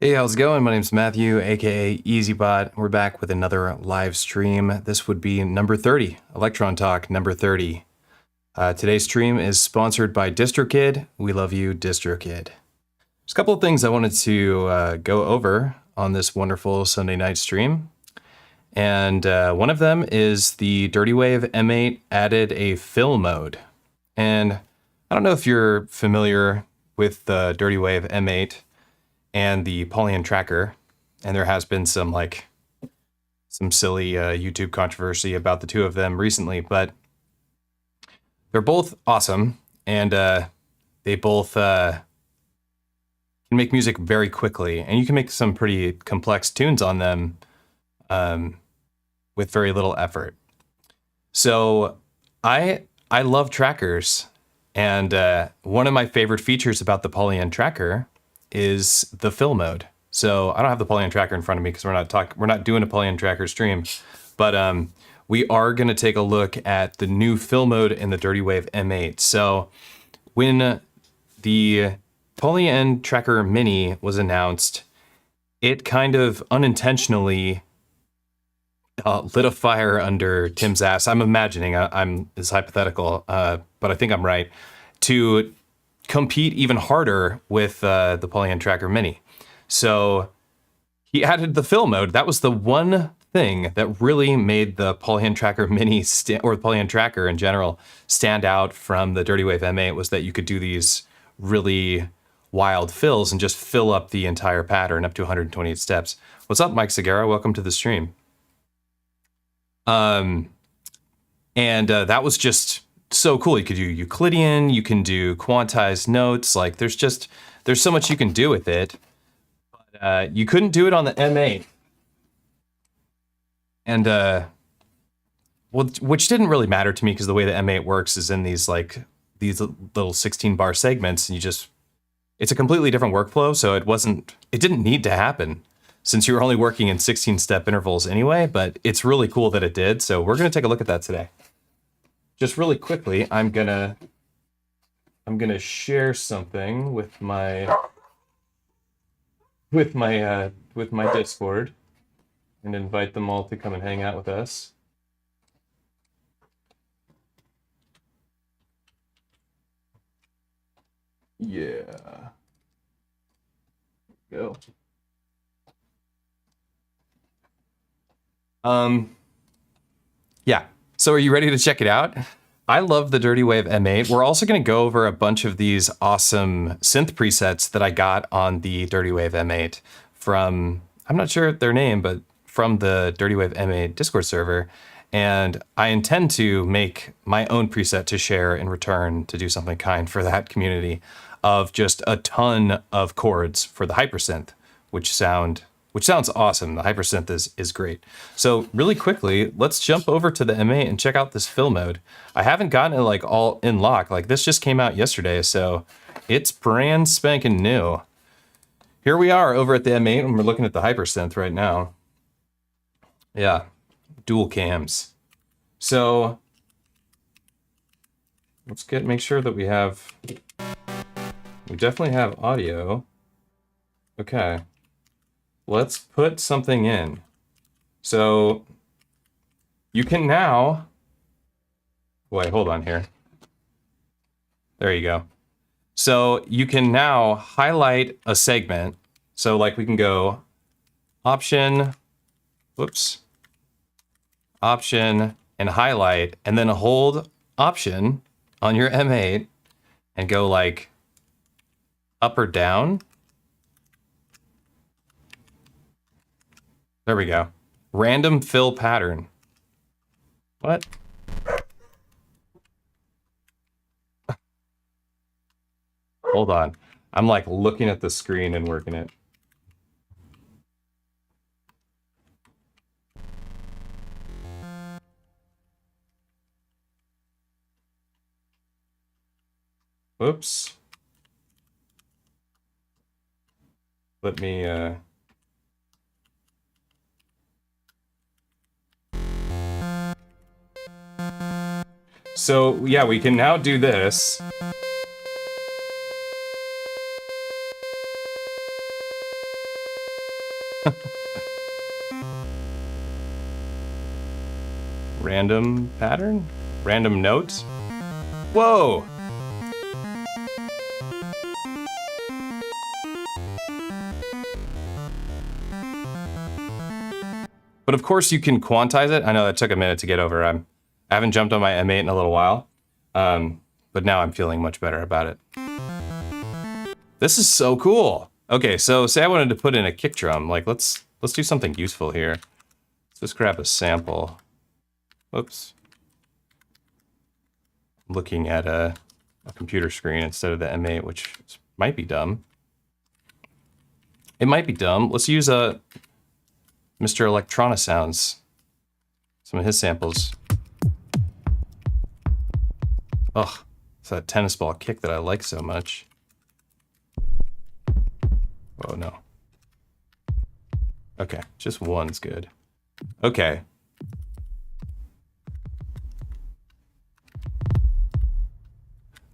Hey, how's it going? My name's Matthew, aka EZBOT. We're back with another live stream. This would be number 30, Elektron Talk number 30. Today's stream is sponsored by DistroKid. We love you, DistroKid. There's a couple of things I wanted to go over on this wonderful Sunday night stream. And one of them is the Dirtywave M8 added a fill mode. And I don't know if you're familiar with the Dirtywave M8 and the Polyend tracker, and there has been some silly YouTube controversy about the two of them recently, but they're both awesome, and they both can make music very quickly, and you can make some pretty complex tunes on them with very little effort. So I love trackers, and one of my favorite features about the Polyend tracker is the fill mode. So I don't have the Polyend tracker in front of me because we're not doing a Polyend tracker stream, but we are going to take a look at the new fill mode in the Dirtywave M8. So when the Polyend tracker mini was announced, it kind of unintentionally lit a fire under Tim's ass. I'm imagining, it's hypothetical, but I think I'm right, to compete even harder with the Polyend tracker mini. So he added the fill mode. That was the one thing that really made the Polyend tracker mini or the Polyend tracker in general stand out from the Dirtywave M8, was that you could do these really wild fills and just fill up the entire pattern up to 128 steps. What's up, Mike Segura? Welcome to the stream. And that was just so cool. You could do Euclidean, you can do quantized notes. Like there's so much you can do with it. But you couldn't do it on the M8. And which didn't really matter to me because the way the M8 works is in these little 16 bar segments, and it's a completely different workflow, so it didn't need to happen since you were only working in 16 step intervals anyway, but it's really cool that it did. So we're going to take a look at that today. Just really quickly, I'm gonna share something with my Discord and invite them all to come and hang out with us. Yeah. Go. Yeah. So are you ready to check it out? I love the Dirtywave M8. We're also going to go over a bunch of these awesome synth presets that I got on the Dirtywave M8 from, I'm not sure their name, but from the Dirtywave M8 Discord server. And I intend to make my own preset to share in return to do something kind for that community of just a ton of chords for the hypersynth, which sounds awesome. The hypersynth is great. So really quickly, let's jump over to the M8 and check out this fill mode. I haven't gotten it all in lock. This just came out yesterday, so it's brand spanking new. Here we are over at the M8, and we're looking at the hypersynth right now. Yeah, dual cams. So let's make sure that we definitely have audio. Okay. Let's put something in. So you can now, wait, hold on here. There you go. So you can now highlight a segment. So we can go option, option and highlight, and then hold option on your M8 and go up or down. There we go. Random fill pattern. What? Hold on. I'm looking at the screen and working it. Whoops. Let me So yeah, we can now do this. Random pattern? Random notes? Whoa! But of course you can quantize it. I know that took a minute to get over. I haven't jumped on my M8 in a little while. But now I'm feeling much better about it. This is so cool. Okay, so say I wanted to put in a kick drum. Like, let's do something useful here. Let's just grab a sample. Oops. Looking at a computer screen instead of the M8, which might be dumb. It might be dumb. Let's use Mr. Electrona Sounds. Some of his samples. Ugh, it's that tennis ball kick that I like so much. Oh no. Okay, just one's good. Okay.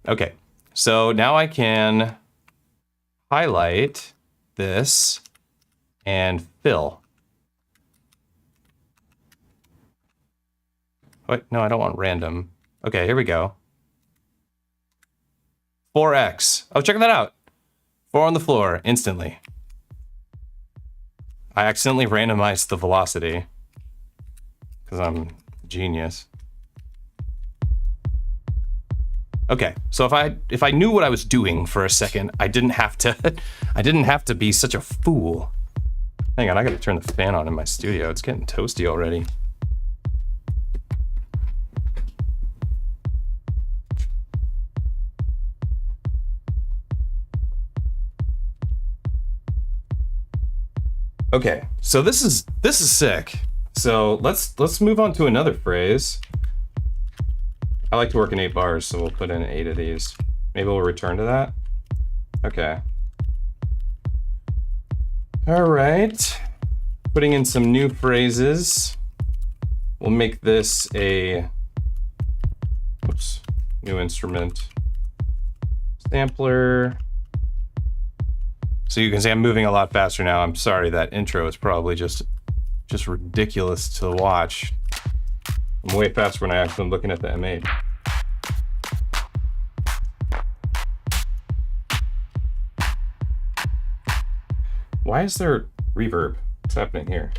Okay, so now I can highlight this and fill. Wait, no, I don't want random. Okay, here we go. 4x. Oh, check that out. 4 on the floor, instantly. I accidentally randomized the velocity because I'm a genius. Okay, so if I knew what I was doing for a second, I didn't have to be such a fool. Hang on, I gotta turn the fan on in my studio. It's getting toasty already. Okay, so this is sick. So let's move on to another phrase. I like to work in 8 bars, so we'll put in 8 of these. Maybe we'll return to that. Okay. All right. Putting in some new phrases. We'll make this a new instrument. Sampler. So you can see I'm moving a lot faster now. I'm sorry, that intro is probably just ridiculous to watch. I'm way faster when I actually am looking at the M8. Why is there reverb? What's happening here?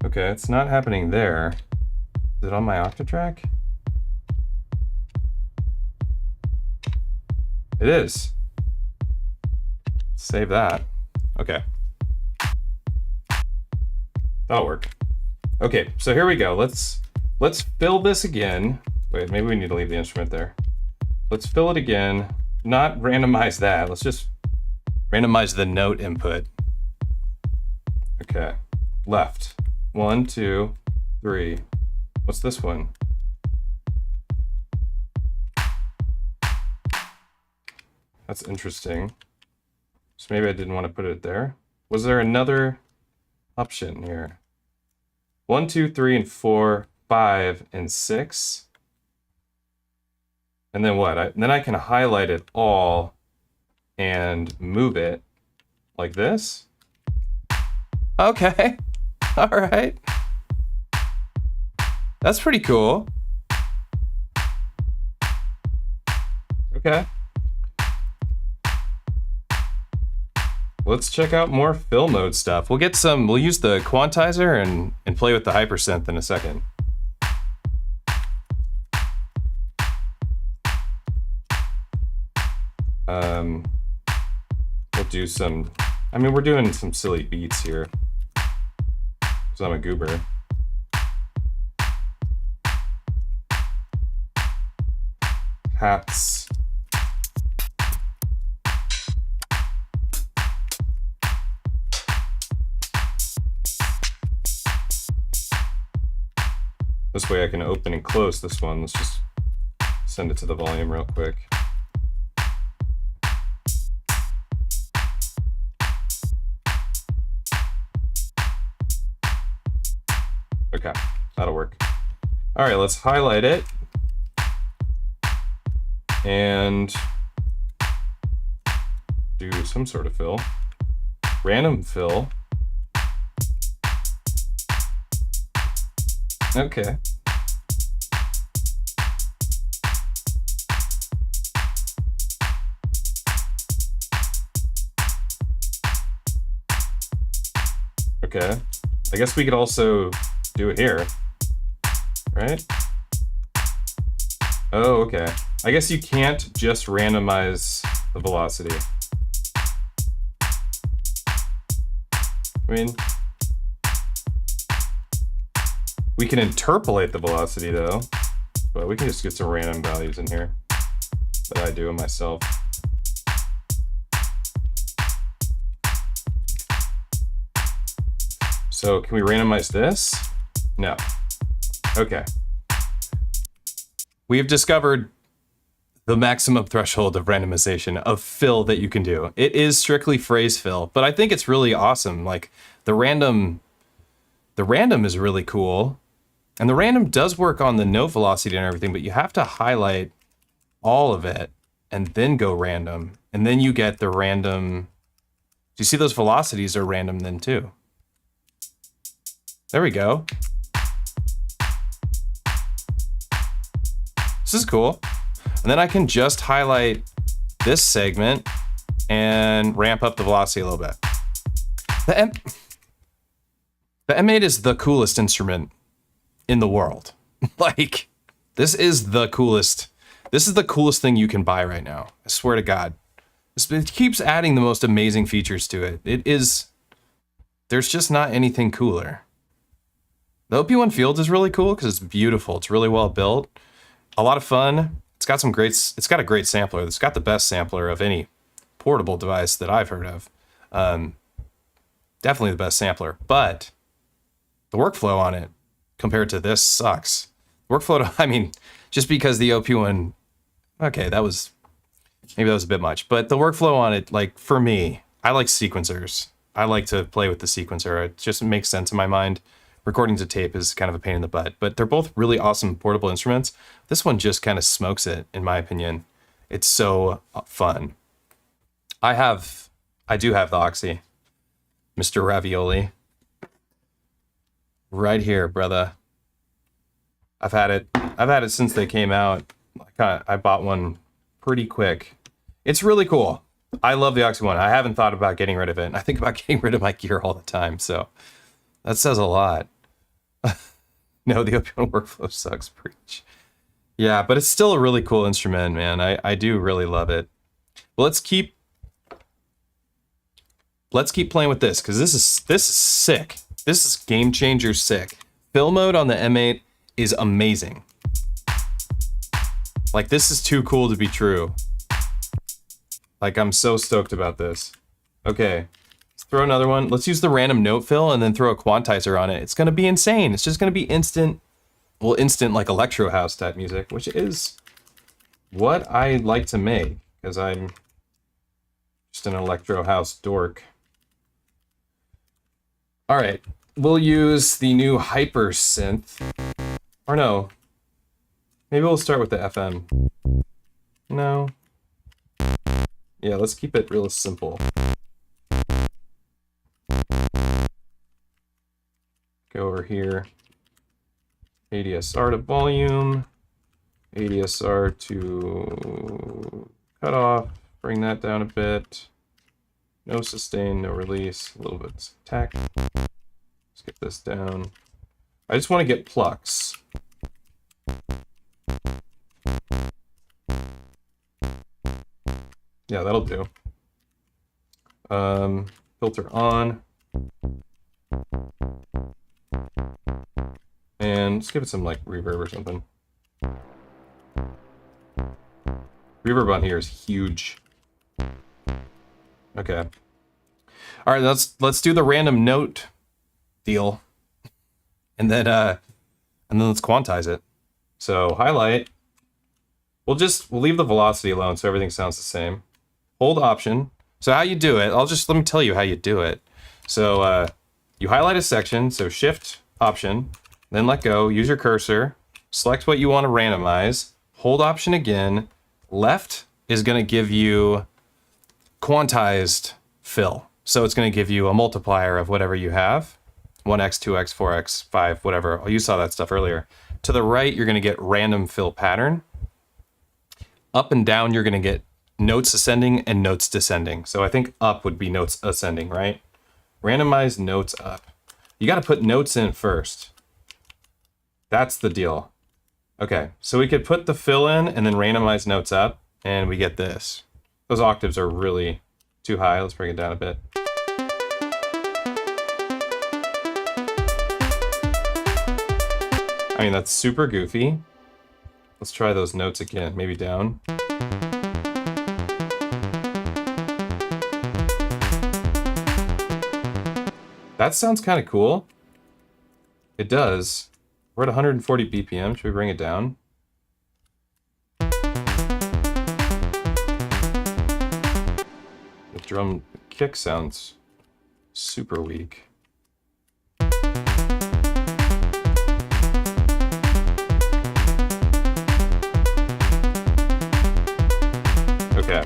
Okay, it's not happening there. Is it on my Octatrack? It is. Save that. Okay. That'll work. Okay, so here we go. Let's fill this again. Wait, maybe we need to leave the instrument there. Let's fill it again. Not randomize that. Let's just randomize the note input. Okay. Left. 1, 2, 3. What's this one? That's interesting. So maybe I didn't want to put it there. Was there another option here? 1, 2, 3, and 4, 5, and 6. And then what? Then I can highlight it all and move it like this. Okay. All right. That's pretty cool. Okay. Let's check out more fill mode stuff. We'll use the quantizer and play with the hypersynth in a second. We'll do some, we're doing some silly beats here, because I'm a goober. Hats. This way I can open and close this one. Let's just send it to the volume real quick. Okay, that'll work. All right, let's highlight it. And do some sort of fill. Random fill. Okay. Okay. I guess we could also do it here, right? Oh, okay. I guess you can't just randomize the velocity. I mean, we can interpolate the velocity though, but we can just get some random values in here that I do myself. So can we randomize this? No. Okay. We have discovered the maximum threshold of randomization of fill that you can do. It is strictly phrase fill, but I think it's really awesome. Like the random is really cool. And the random does work on the note velocity and everything, but you have to highlight all of it and then go random. And then you get the random. Do you see those velocities are random then too? There we go. This is cool. And then I can just highlight this segment and ramp up the velocity a little bit. The M8 is the coolest instrument in the world. Like, this is the coolest. This is the coolest thing you can buy right now. I swear to God. It keeps adding the most amazing features to it. There's just not anything cooler. The OP1 Fields is really cool because it's beautiful. It's really well built. A lot of fun. It's got a great sampler. It's got the best sampler of any portable device that I've heard of. Definitely the best sampler, but the workflow on it compared to this sucks. Workflow, I mean, just because the OP1, okay, maybe that was a bit much, but the workflow on it, like for me, I like sequencers. I like to play with the sequencer. It just makes sense in my mind. Recording to tape is kind of a pain in the butt, but they're both really awesome portable instruments. This one just kind of smokes it, in my opinion. It's so fun. I do have the Oxy, Mr. Ravioli. Right here, brother. I've had it since they came out. I bought one pretty quick. It's really cool. I love the Oxy one. I haven't thought about getting rid of it. I think about getting rid of my gear all the time, so that says a lot. No, the OP1 workflow sucks, preach. Yeah, but it's still a really cool instrument, man. I do really love it. Well, let's keep playing with this, because this is sick. This is game changer sick. Fill mode on the M8 is amazing. Like, this is too cool to be true. Like, I'm so stoked about this. Okay. Throw another one. Let's use the random note fill and then throw a quantizer on it. It's going to be insane. It's just going to be instant like electro house type music, which is what I like to make because I'm just an electro house dork. All right, we'll use the new hyper synth. Or no, maybe we'll start with the FM. No. Yeah, let's keep it real simple. Go over here, ADSR to volume, ADSR to cutoff, bring that down a bit. No sustain, no release, a little bit of attack. Let's get this down. I just want to get plucks. Yeah, that'll do. Filter on. And let's give it some like reverb or something. Reverb on here is huge. Okay. All right, let's do the random note deal, and then let's quantize it. So highlight. We'll leave the velocity alone so everything sounds the same. Hold Option. So how you do it? Let me tell you how you do it. So you highlight a section. So Shift Option, then let go. Use your cursor. Select what you want to randomize. Hold Option again. Left is going to give you quantized fill. So it's going to give you a multiplier of whatever you have. 1x, 2x, 4x, 5, whatever. Oh, you saw that stuff earlier. To the right, you're going to get random fill pattern. Up and down, you're going to get notes ascending and notes descending. So I think up would be notes ascending, right? Randomize notes up. You got to put notes in first. That's the deal. Okay, so we could put the fill in and then randomize notes up, and we get this. Those octaves are really too high. Let's bring it down a bit. I mean, that's super goofy. Let's try those notes again, maybe down. That sounds kind of cool. It does. We're at 140 BPM. Should we bring it down? The drum kick sounds super weak. Okay.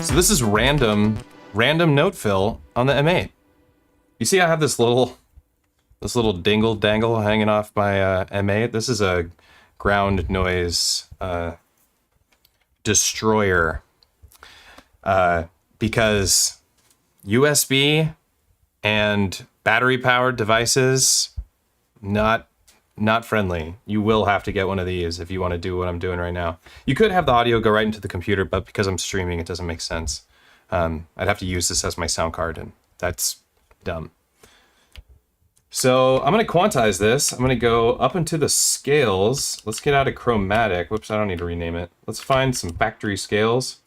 So this is random note fill on the M8. You see I have this little dingle dangle hanging off my M8. This is a ground noise destroyer because USB and battery powered devices not friendly. You will have to get one of these if you want to do what I'm doing right now. You could have the audio go right into the computer, but because I'm streaming, it doesn't make sense. I'd have to use this as my sound card, and that's dumb. So I'm going to quantize this. I'm going to go up into the scales. Let's get out of chromatic. Whoops, I don't need to rename it. Let's find some factory scales.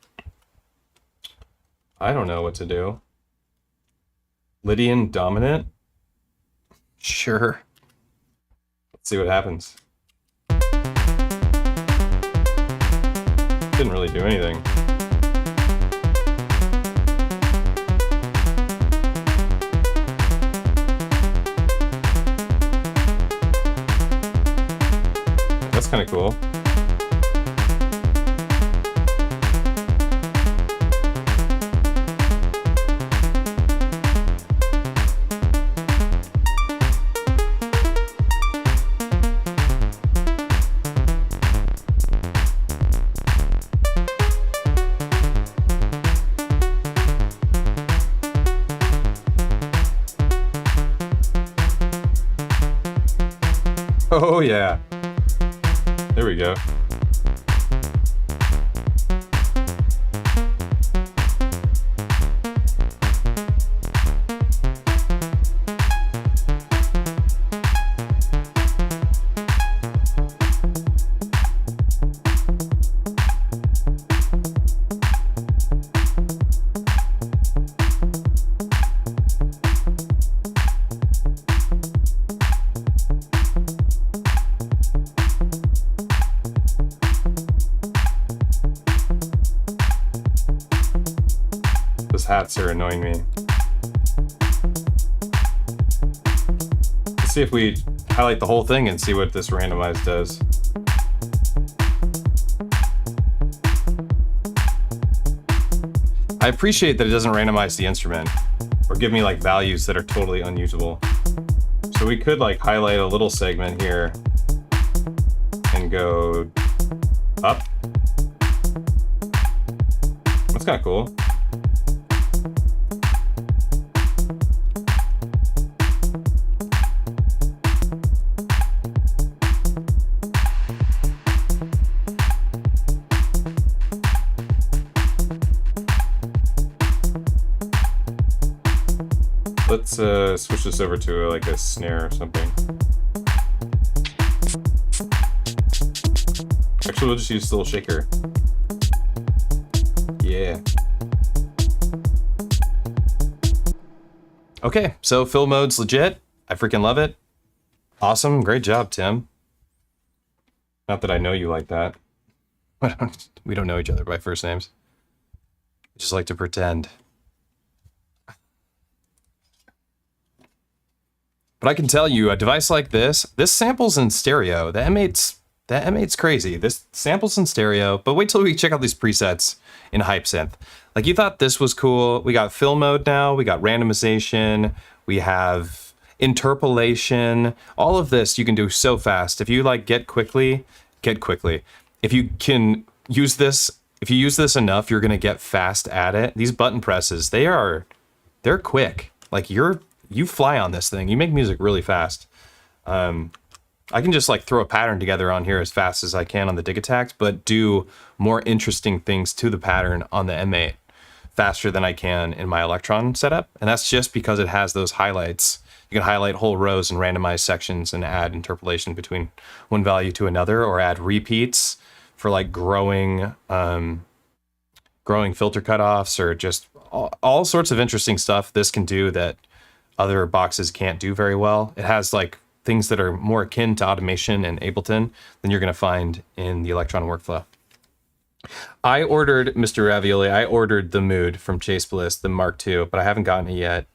I don't know what to do. Lydian dominant? Sure. Let's see what happens. Didn't really do anything. That's kind of cool. Oh yeah. There we go. Hats are annoying me. Let's see if we highlight the whole thing and see what this randomize does. I appreciate that it doesn't randomize the instrument or give me like values that are totally unusable. So we could like highlight a little segment here and go up. That's kind of cool. Let's switch this over to like a snare or something. Actually, we'll just use the little shaker. Yeah. Okay, so fill mode's legit. I freaking love it. Awesome, great job, Tim. Not that I know you like that. We don't know each other by first names. I just like to pretend. But I can tell you, a device like this samples in stereo. The M8's The M8's crazy. This samples in stereo, but wait till we check out these presets in Hype Synth. Like, you thought this was cool. We got fill mode now, we got randomization, we have interpolation. All of this you can do so fast. If you like get quickly. If you can use this, if you use this enough, you're gonna get fast at it. These button presses, they're quick. Like, you fly on this thing. You make music really fast. I can just like throw a pattern together on here as fast as I can on the Dig Attacks, but do more interesting things to the pattern on the M8 faster than I can in my Elektron setup. And that's just because it has those highlights. You can highlight whole rows and randomize sections and add interpolation between one value to another, or add repeats for like growing filter cutoffs, or just all sorts of interesting stuff this can do that other boxes can't do very well. It has like things that are more akin to automation and Ableton than you're going to find in the Elektron workflow. I ordered Mr. Ravioli. I ordered the Mood from Chase Bliss, the Mark II, but I haven't gotten it yet.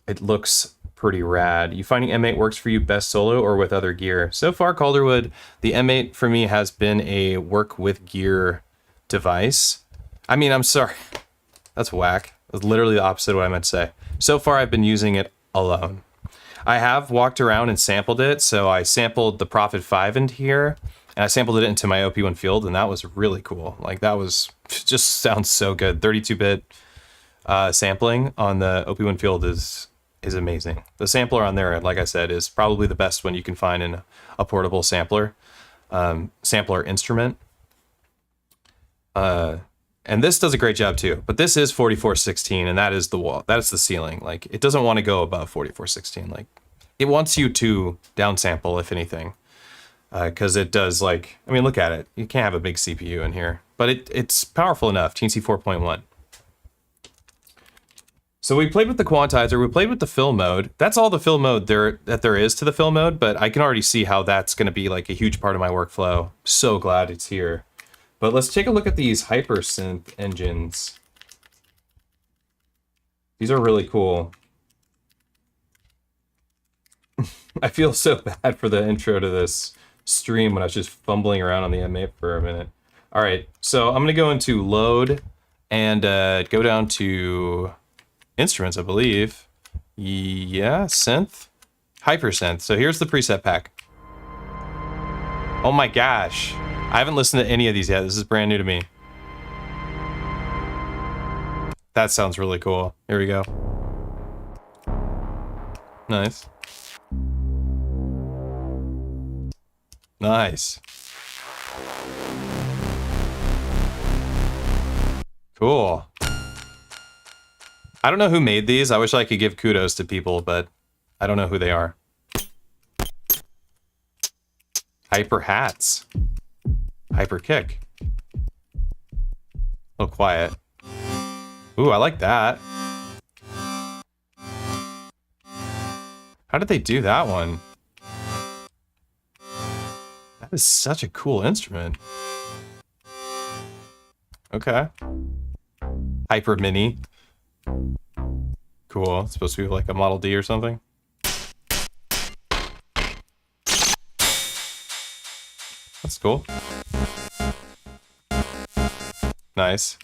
It looks pretty rad. You finding M8 works for you best solo or with other gear? So far, Calderwood, the M8 for me has been a work with gear device. I mean, I'm sorry. That's whack. That's literally the opposite of what I meant to say. So far, I've been using it alone. I have walked around and sampled it. So I sampled the Prophet 5 into here, and I sampled it into my OP1 field, and that was really cool. Like, that was just sounds so good. 32-bit sampling on the OP1 field is amazing. The sampler on there, like I said, is probably the best one you can find in a portable sampler instrument. And this does a great job too, but this is 4416, and that is the wall. That is the ceiling. Like, it doesn't want to go above 4416. Like, it wants you to downsample, if anything, because it does, like, I mean, look at it. You can't have a big CPU in here, but it's powerful enough. TNC 4.1. So we played with the quantizer, we played with the fill mode. That's all the fill mode that there is to the fill mode, but I can already see how that's going to be like a huge part of my workflow. So glad it's here. But let's take a look at these hypersynth engines. These are really cool. I feel so bad for the intro to this stream when I was just fumbling around on the M8 for a minute. All right, so I'm gonna go into load and go down to instruments, I believe. Yeah, synth, hypersynth. So here's the preset pack. Oh my gosh. I haven't listened to any of these yet. This is brand new to me. That sounds really cool. Here we go. Nice. Nice. Cool. I don't know who made these. I wish I could give kudos to people, but I don't know who they are. Hyper hats. Hyper kick. A little quiet. Ooh, I like that. How did they do that one? That is such a cool instrument. Okay. Hyper mini. Cool. It's supposed to be like a Model D or something. That's cool. Nice.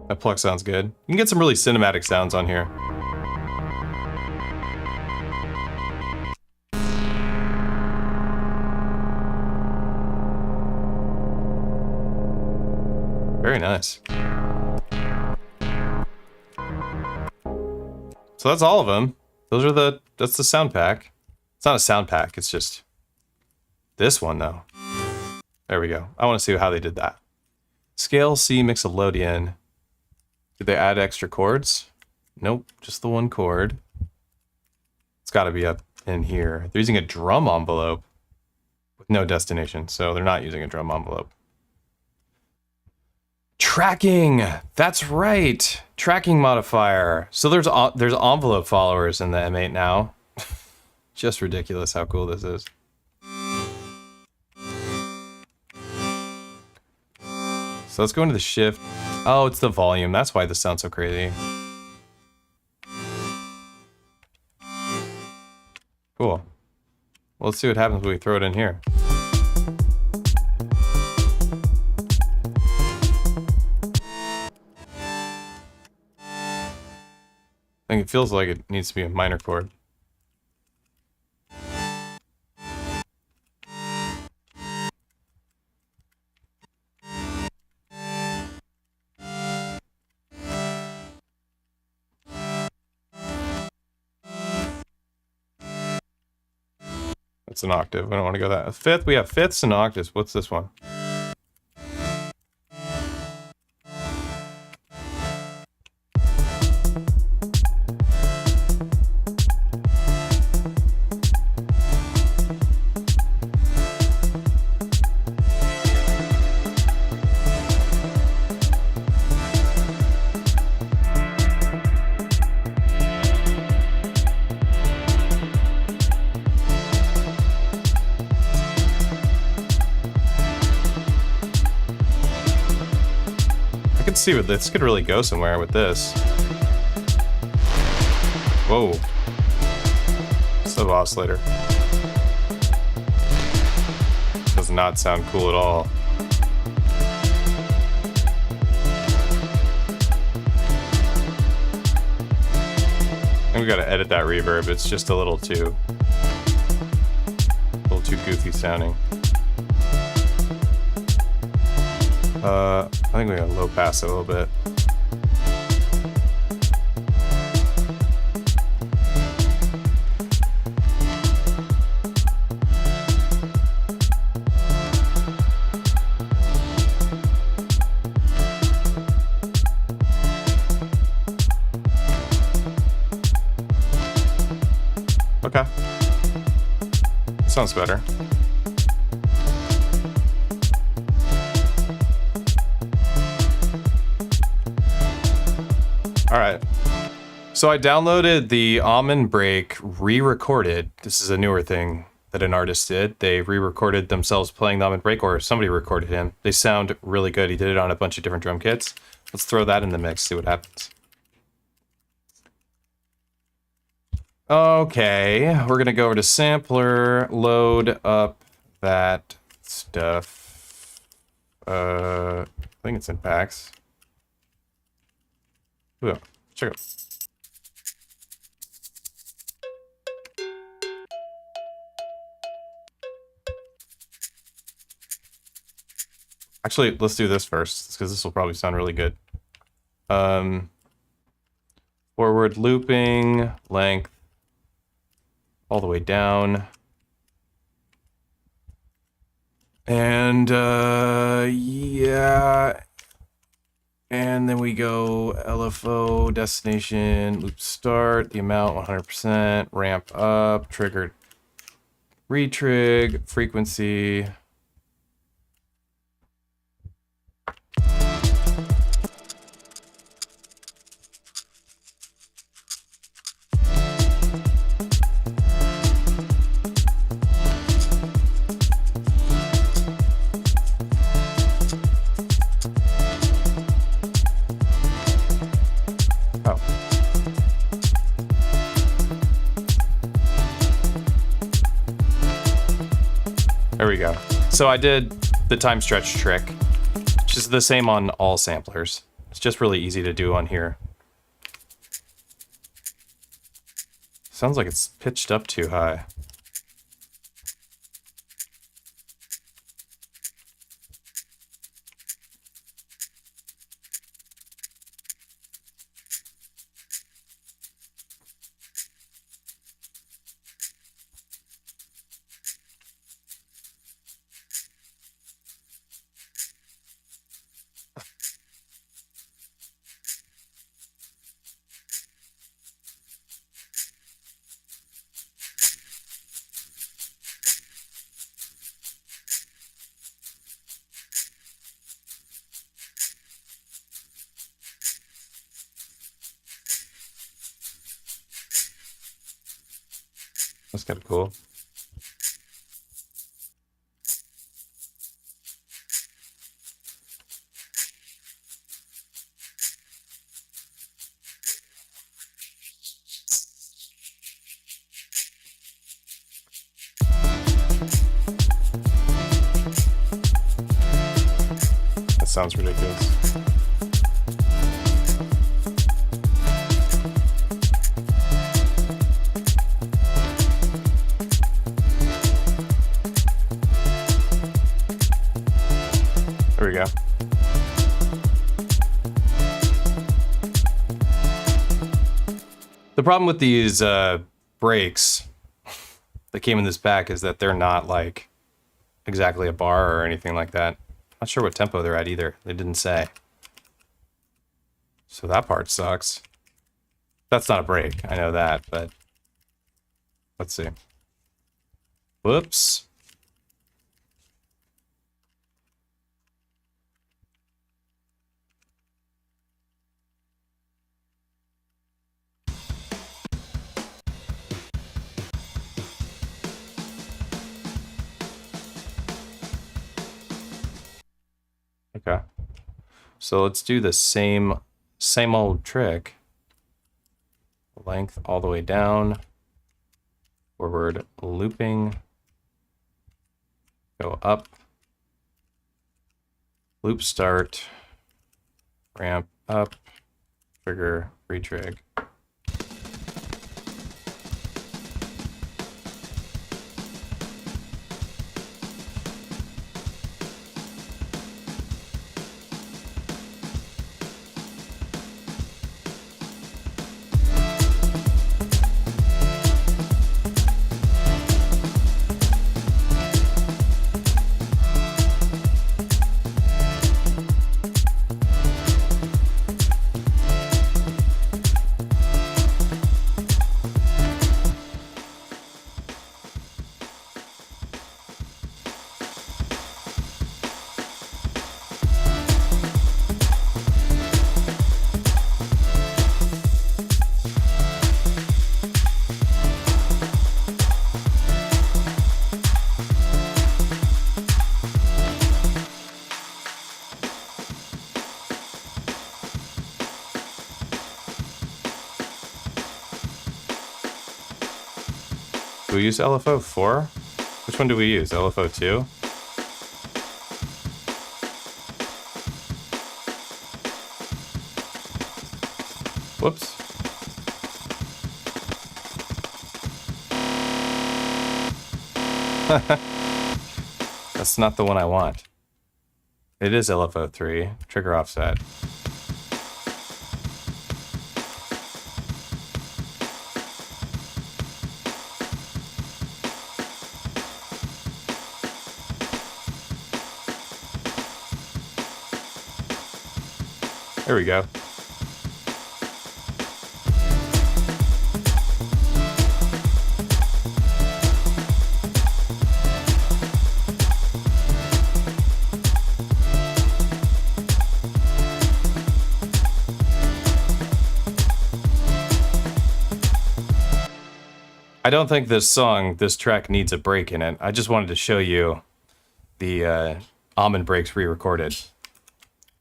That pluck sounds good. You can get some really cinematic sounds on here. Very nice. So that's all of them. That's the sound pack. It's not a sound pack, it's just this one though. There we go. I want to see how they did that. Scale C Mixolydian. Did they add extra chords? Nope, just the one chord. It's got to be up in here. They're using a drum envelope with no destination, so they're not using a drum envelope. Tracking! That's right! Tracking modifier. So there's envelope followers in the M8 now. Just ridiculous how cool this is. So let's go into the shift. Oh, it's the volume. That's why this sounds so crazy. Cool. Well, let's see what happens when we throw it in here. I think it feels like it needs to be a minor chord. That's an octave. I don't want to go that. A fifth? We have fifths and octaves. What's this one? See what this could really go somewhere with this. Whoa. Sub oscillator. Does not sound cool at all. I think we gotta edit that reverb. It's just a little too goofy sounding. I think we gotta low pass it a little bit. Okay. Sounds better. Alright, so I downloaded the Almond Break re-recorded. This is a newer thing that an artist did. They re-recorded themselves playing the Almond Break, or somebody recorded him. They sound really good. He did it on a bunch of different drum kits. Let's throw that in the mix, see what happens. Okay, we're gonna go over to Sampler, load up that stuff. I think it's in packs. Yeah, check it out. Actually, let's do this first, because this will probably sound really good. Forward looping, length, all the way down. And, yeah. And then we go LFO, destination, loop start, the amount 100%, ramp up, triggered, retrig, frequency. There we go. So I did the time stretch trick, which is the same on all samplers. It's just really easy to do on here. Sounds like it's pitched up too high. That's kind of cool. That sounds ridiculous. There we go. The problem with these brakes that came in this pack is that they're not like exactly a bar or anything like that. Not sure what tempo they're at either. They didn't say. So that part sucks. That's not a brake. I know that, but let's see. Whoops. Okay. So let's do the same old trick. Length all the way down. Forward looping. Go up. Loop start. Ramp up. Trigger, retrig. Do we use LFO 4? Which one do we use? LFO 2? Whoops. That's not the one I want. It is LFO 3. Trigger offset. There we go. I don't think this track needs a break in it. I just wanted to show you the almond breaks re-recorded.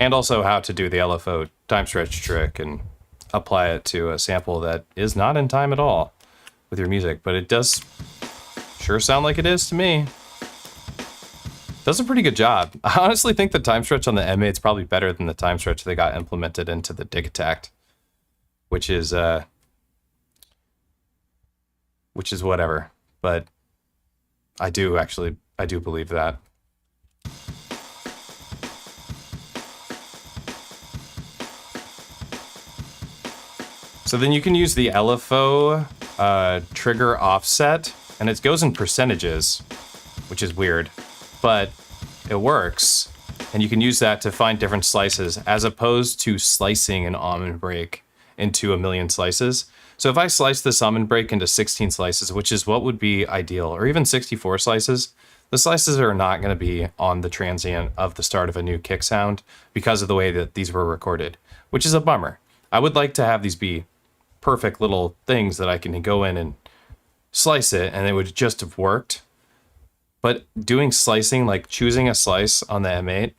And also how to do the LFO time stretch trick and apply it to a sample that is not in time at all with your music, but it does sure sound like it is to me. Does a pretty good job. I honestly think the time stretch on the M8 is probably better than the time stretch that got implemented into the Dig Attack, which is whatever. But I do believe that. So then you can use the LFO trigger offset, and it goes in percentages, which is weird, but it works. And you can use that to find different slices, as opposed to slicing an almond break into a million slices. So if I slice this almond break into 16 slices, which is what would be ideal, or even 64 slices, the slices are not going to be on the transient of the start of a new kick sound because of the way that these were recorded, which is a bummer. I would like to have these be perfect little things that I can go in and slice it and it would just have worked. But doing slicing, like choosing a slice on the M8,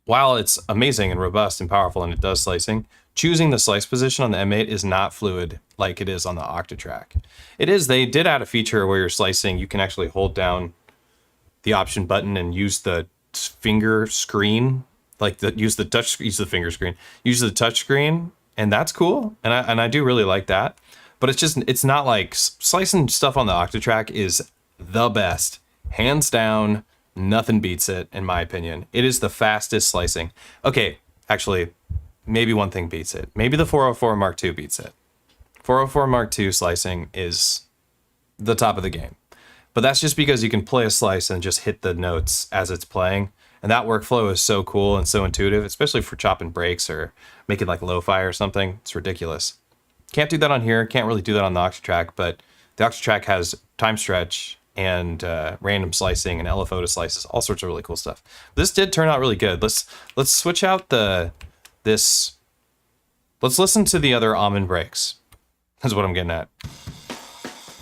while it's amazing and robust and powerful and it does slicing, choosing the slice position on the M8 is not fluid like it is on the Octatrack. It is, they did add a feature where you're slicing, you can actually hold down the option button and use the finger screen, like use the finger screen, use the touch screen, and that's cool. And I do really like that. But it's not like slicing stuff on the Octatrack is the best. Hands down, nothing beats it, in my opinion. It is the fastest slicing. Okay, actually, maybe one thing beats it. Maybe the 404 Mark II beats it. 404 Mark II slicing is the top of the game. But that's just because you can play a slice and just hit the notes as it's playing. And that workflow is so cool and so intuitive, especially for chopping breaks or making like lo-fi or something. It's ridiculous. Can't do that on here. Can't really do that on the Octatrack, but the Octatrack has time stretch and random slicing and LFO slices, all sorts of really cool stuff. This did turn out really good. Let's switch out let's listen to the other almond breaks. That's what I'm getting at.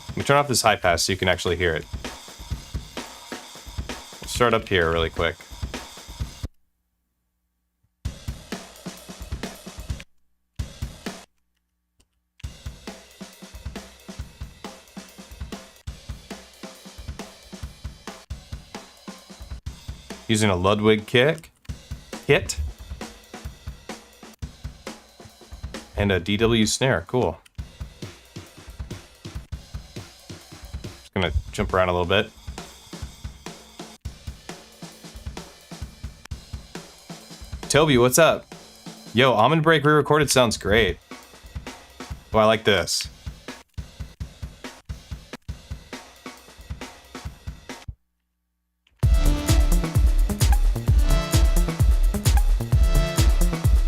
Let me turn off this high pass so you can actually hear it. We'll start up here really quick. Using a Ludwig kit, and a DW snare. Cool. Just gonna jump around a little bit. Toby, what's up? Yo, Almond Break re-recorded sounds great. Oh, I like this.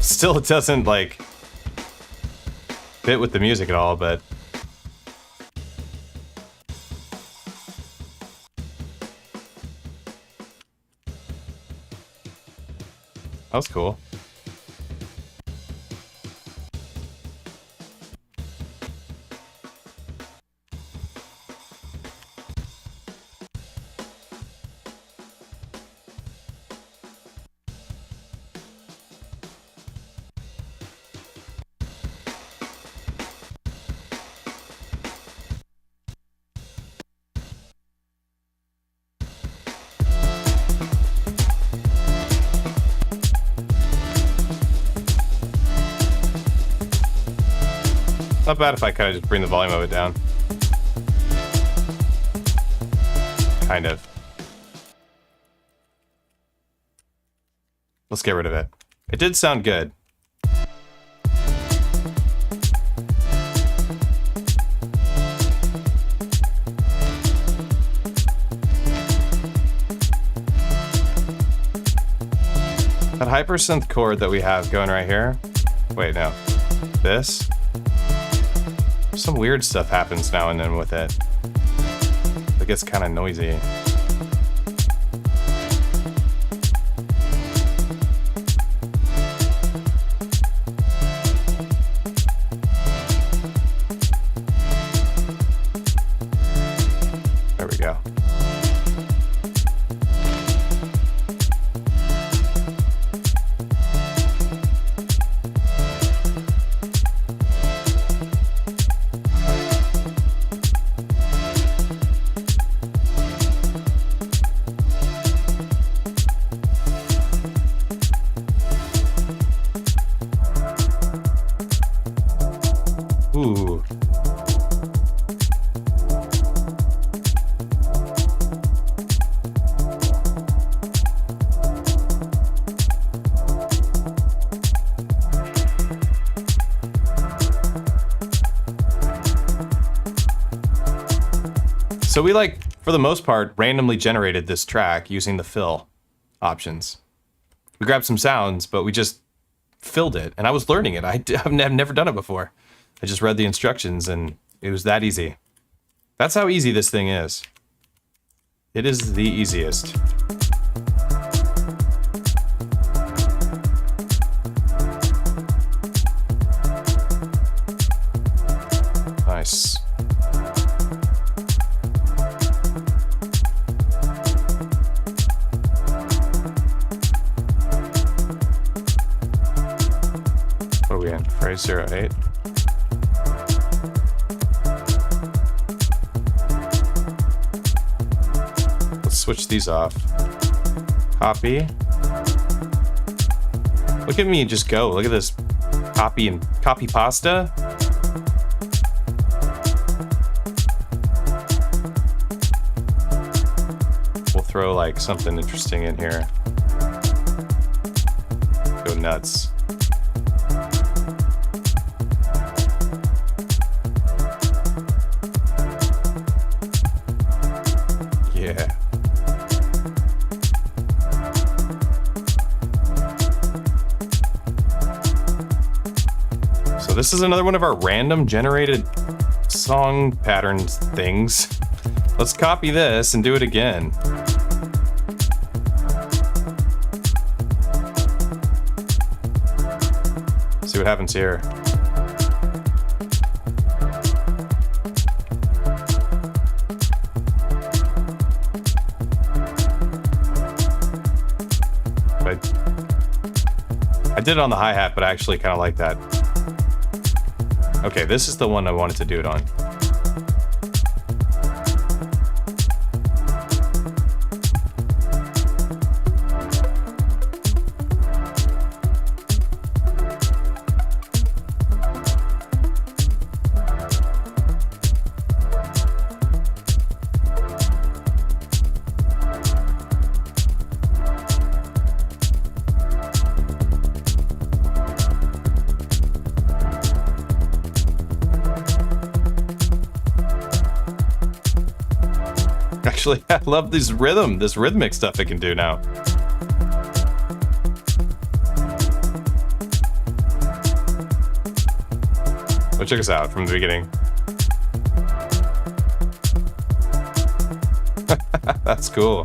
Still, it doesn't, like, fit with the music at all, but... that was cool. Not bad if I kind of just bring the volume of it down. Kind of. Let's get rid of it. It did sound good. That hypersynth chord that we have going right here. Wait, no. This. Some weird stuff happens now and then with it. It gets kind of noisy. There we go. Ooh. So we, like, for the most part, randomly generated this track using the fill options. We grabbed some sounds, but we just filled it, and I was learning it. I've never done it before. I just read the instructions, and it was that easy. That's how easy this thing is. It is the easiest. Nice. Noise 08. Let's switch these off. Copy. Look at me just go. Look at this. Copy and copy pasta. We'll throw like something interesting in here. Go nuts. Yeah. So this is another one of our random generated song patterns things. Let's copy this and do it again. See what happens here. I did it on the hi-hat, but I actually kind of like that. Okay, this is the one I wanted to do it on. Actually, I love this rhythmic stuff it can do now. But check us out from the beginning. That's cool.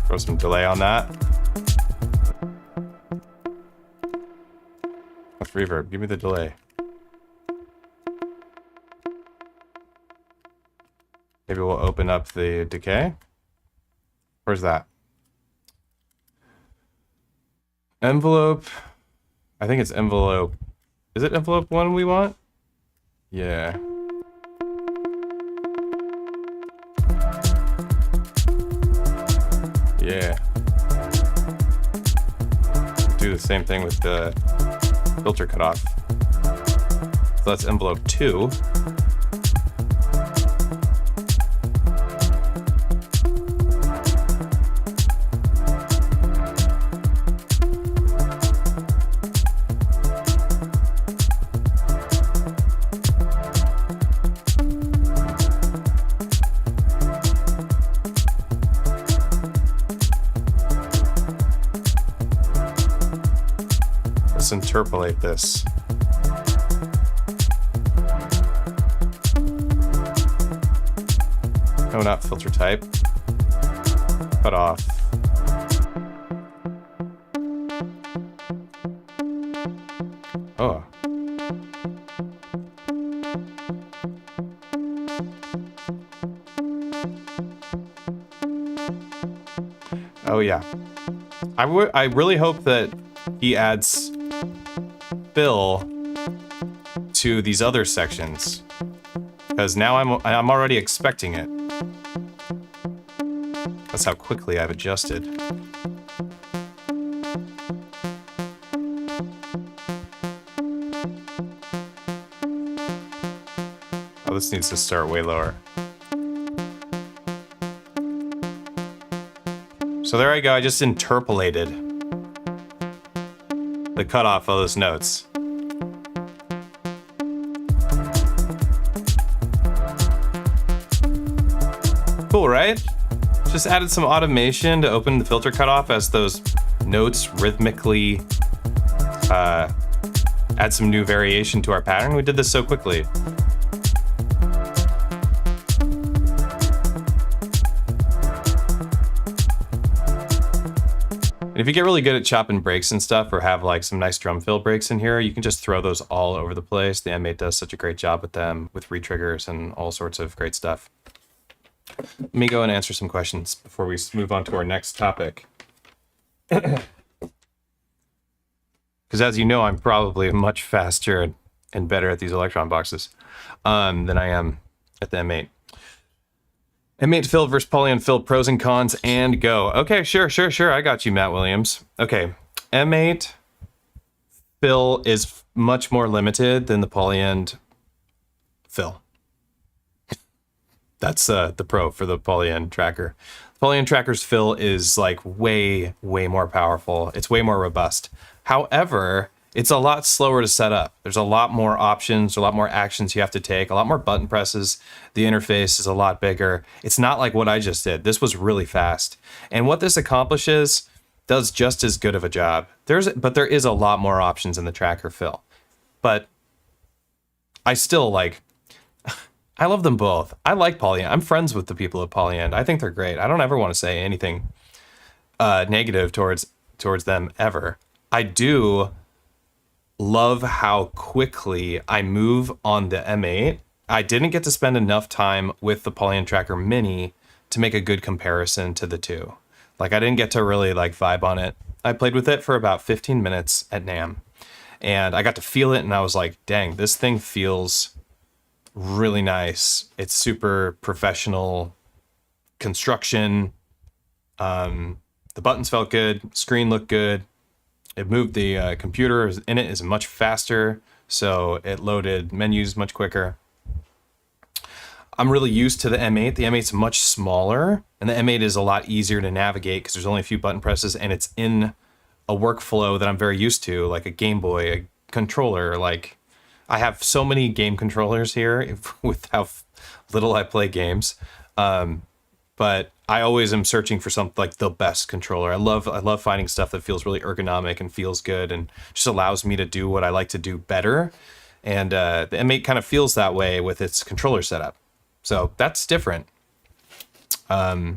Throw some delay on that. Let's reverb. Give me the delay. Maybe we'll open up the decay. Where's that? Envelope. I think it's envelope. Is it envelope 1 we want? Yeah. Yeah. Do the same thing with the filter cutoff. So that's envelope 2. Let's interpolate this. No, not filter type. Cut off. Oh. Oh yeah. I really hope that he adds fill to these other sections, because now I'm already expecting it. That's how quickly I've adjusted. Oh, this needs to start way lower. So there I go, I just interpolated the cutoff of those notes. Cool, right? Just added some automation to open the filter cutoff as those notes rhythmically add some new variation to our pattern. We did this so quickly. And if you get really good at chopping breaks and stuff, or have like some nice drum fill breaks in here, you can just throw those all over the place. The M8 does such a great job with them, with retriggers and all sorts of great stuff. Let me go and answer some questions before we move on to our next topic. Because as you know, I'm probably much faster and better at these Elektron boxes than I am at the M8. M8 fill versus Poly fill, pros and cons, and go. Okay, sure. I got you, Matt Williams. Okay, M8 fill is much more limited than the Poly fill. That's the pro for the Poly tracker. Poly tracker's fill is like way more powerful. It's way more robust. However, it's a lot slower to set up. There's a lot more options, a lot more actions you have to take, a lot more button presses. The interface is a lot bigger. It's not like what I just did. This was really fast. And what this accomplishes does just as good of a job. But there is a lot more options in the tracker fill. But I still I love them both. I like Poly. I'm friends with the people at Poly. I think they're great. I don't ever want to say anything negative towards them ever. I do love how quickly I move on the M8. I didn't get to spend enough time with the Poly Tracker Mini to make a good comparison to the two. Like, I didn't get to really vibe on it. I played with it for about 15 minutes at NAMM, and I got to feel it, and I was like, dang, this thing feels really nice. It's super professional construction. The buttons felt good, screen looked good. It moved, the computer in it is much faster, so it loaded menus much quicker. I'm really used to the M8. The M8's much smaller, and the M8 is a lot easier to navigate because there's only a few button presses, and it's in a workflow that I'm very used to, like a Game Boy, a controller. Like, I have so many game controllers here with how little I play games. But I always am searching for something like the best controller. I love finding stuff that feels really ergonomic and feels good and just allows me to do what I like to do better. And the M8 kind of feels that way with its controller setup. So that's different. But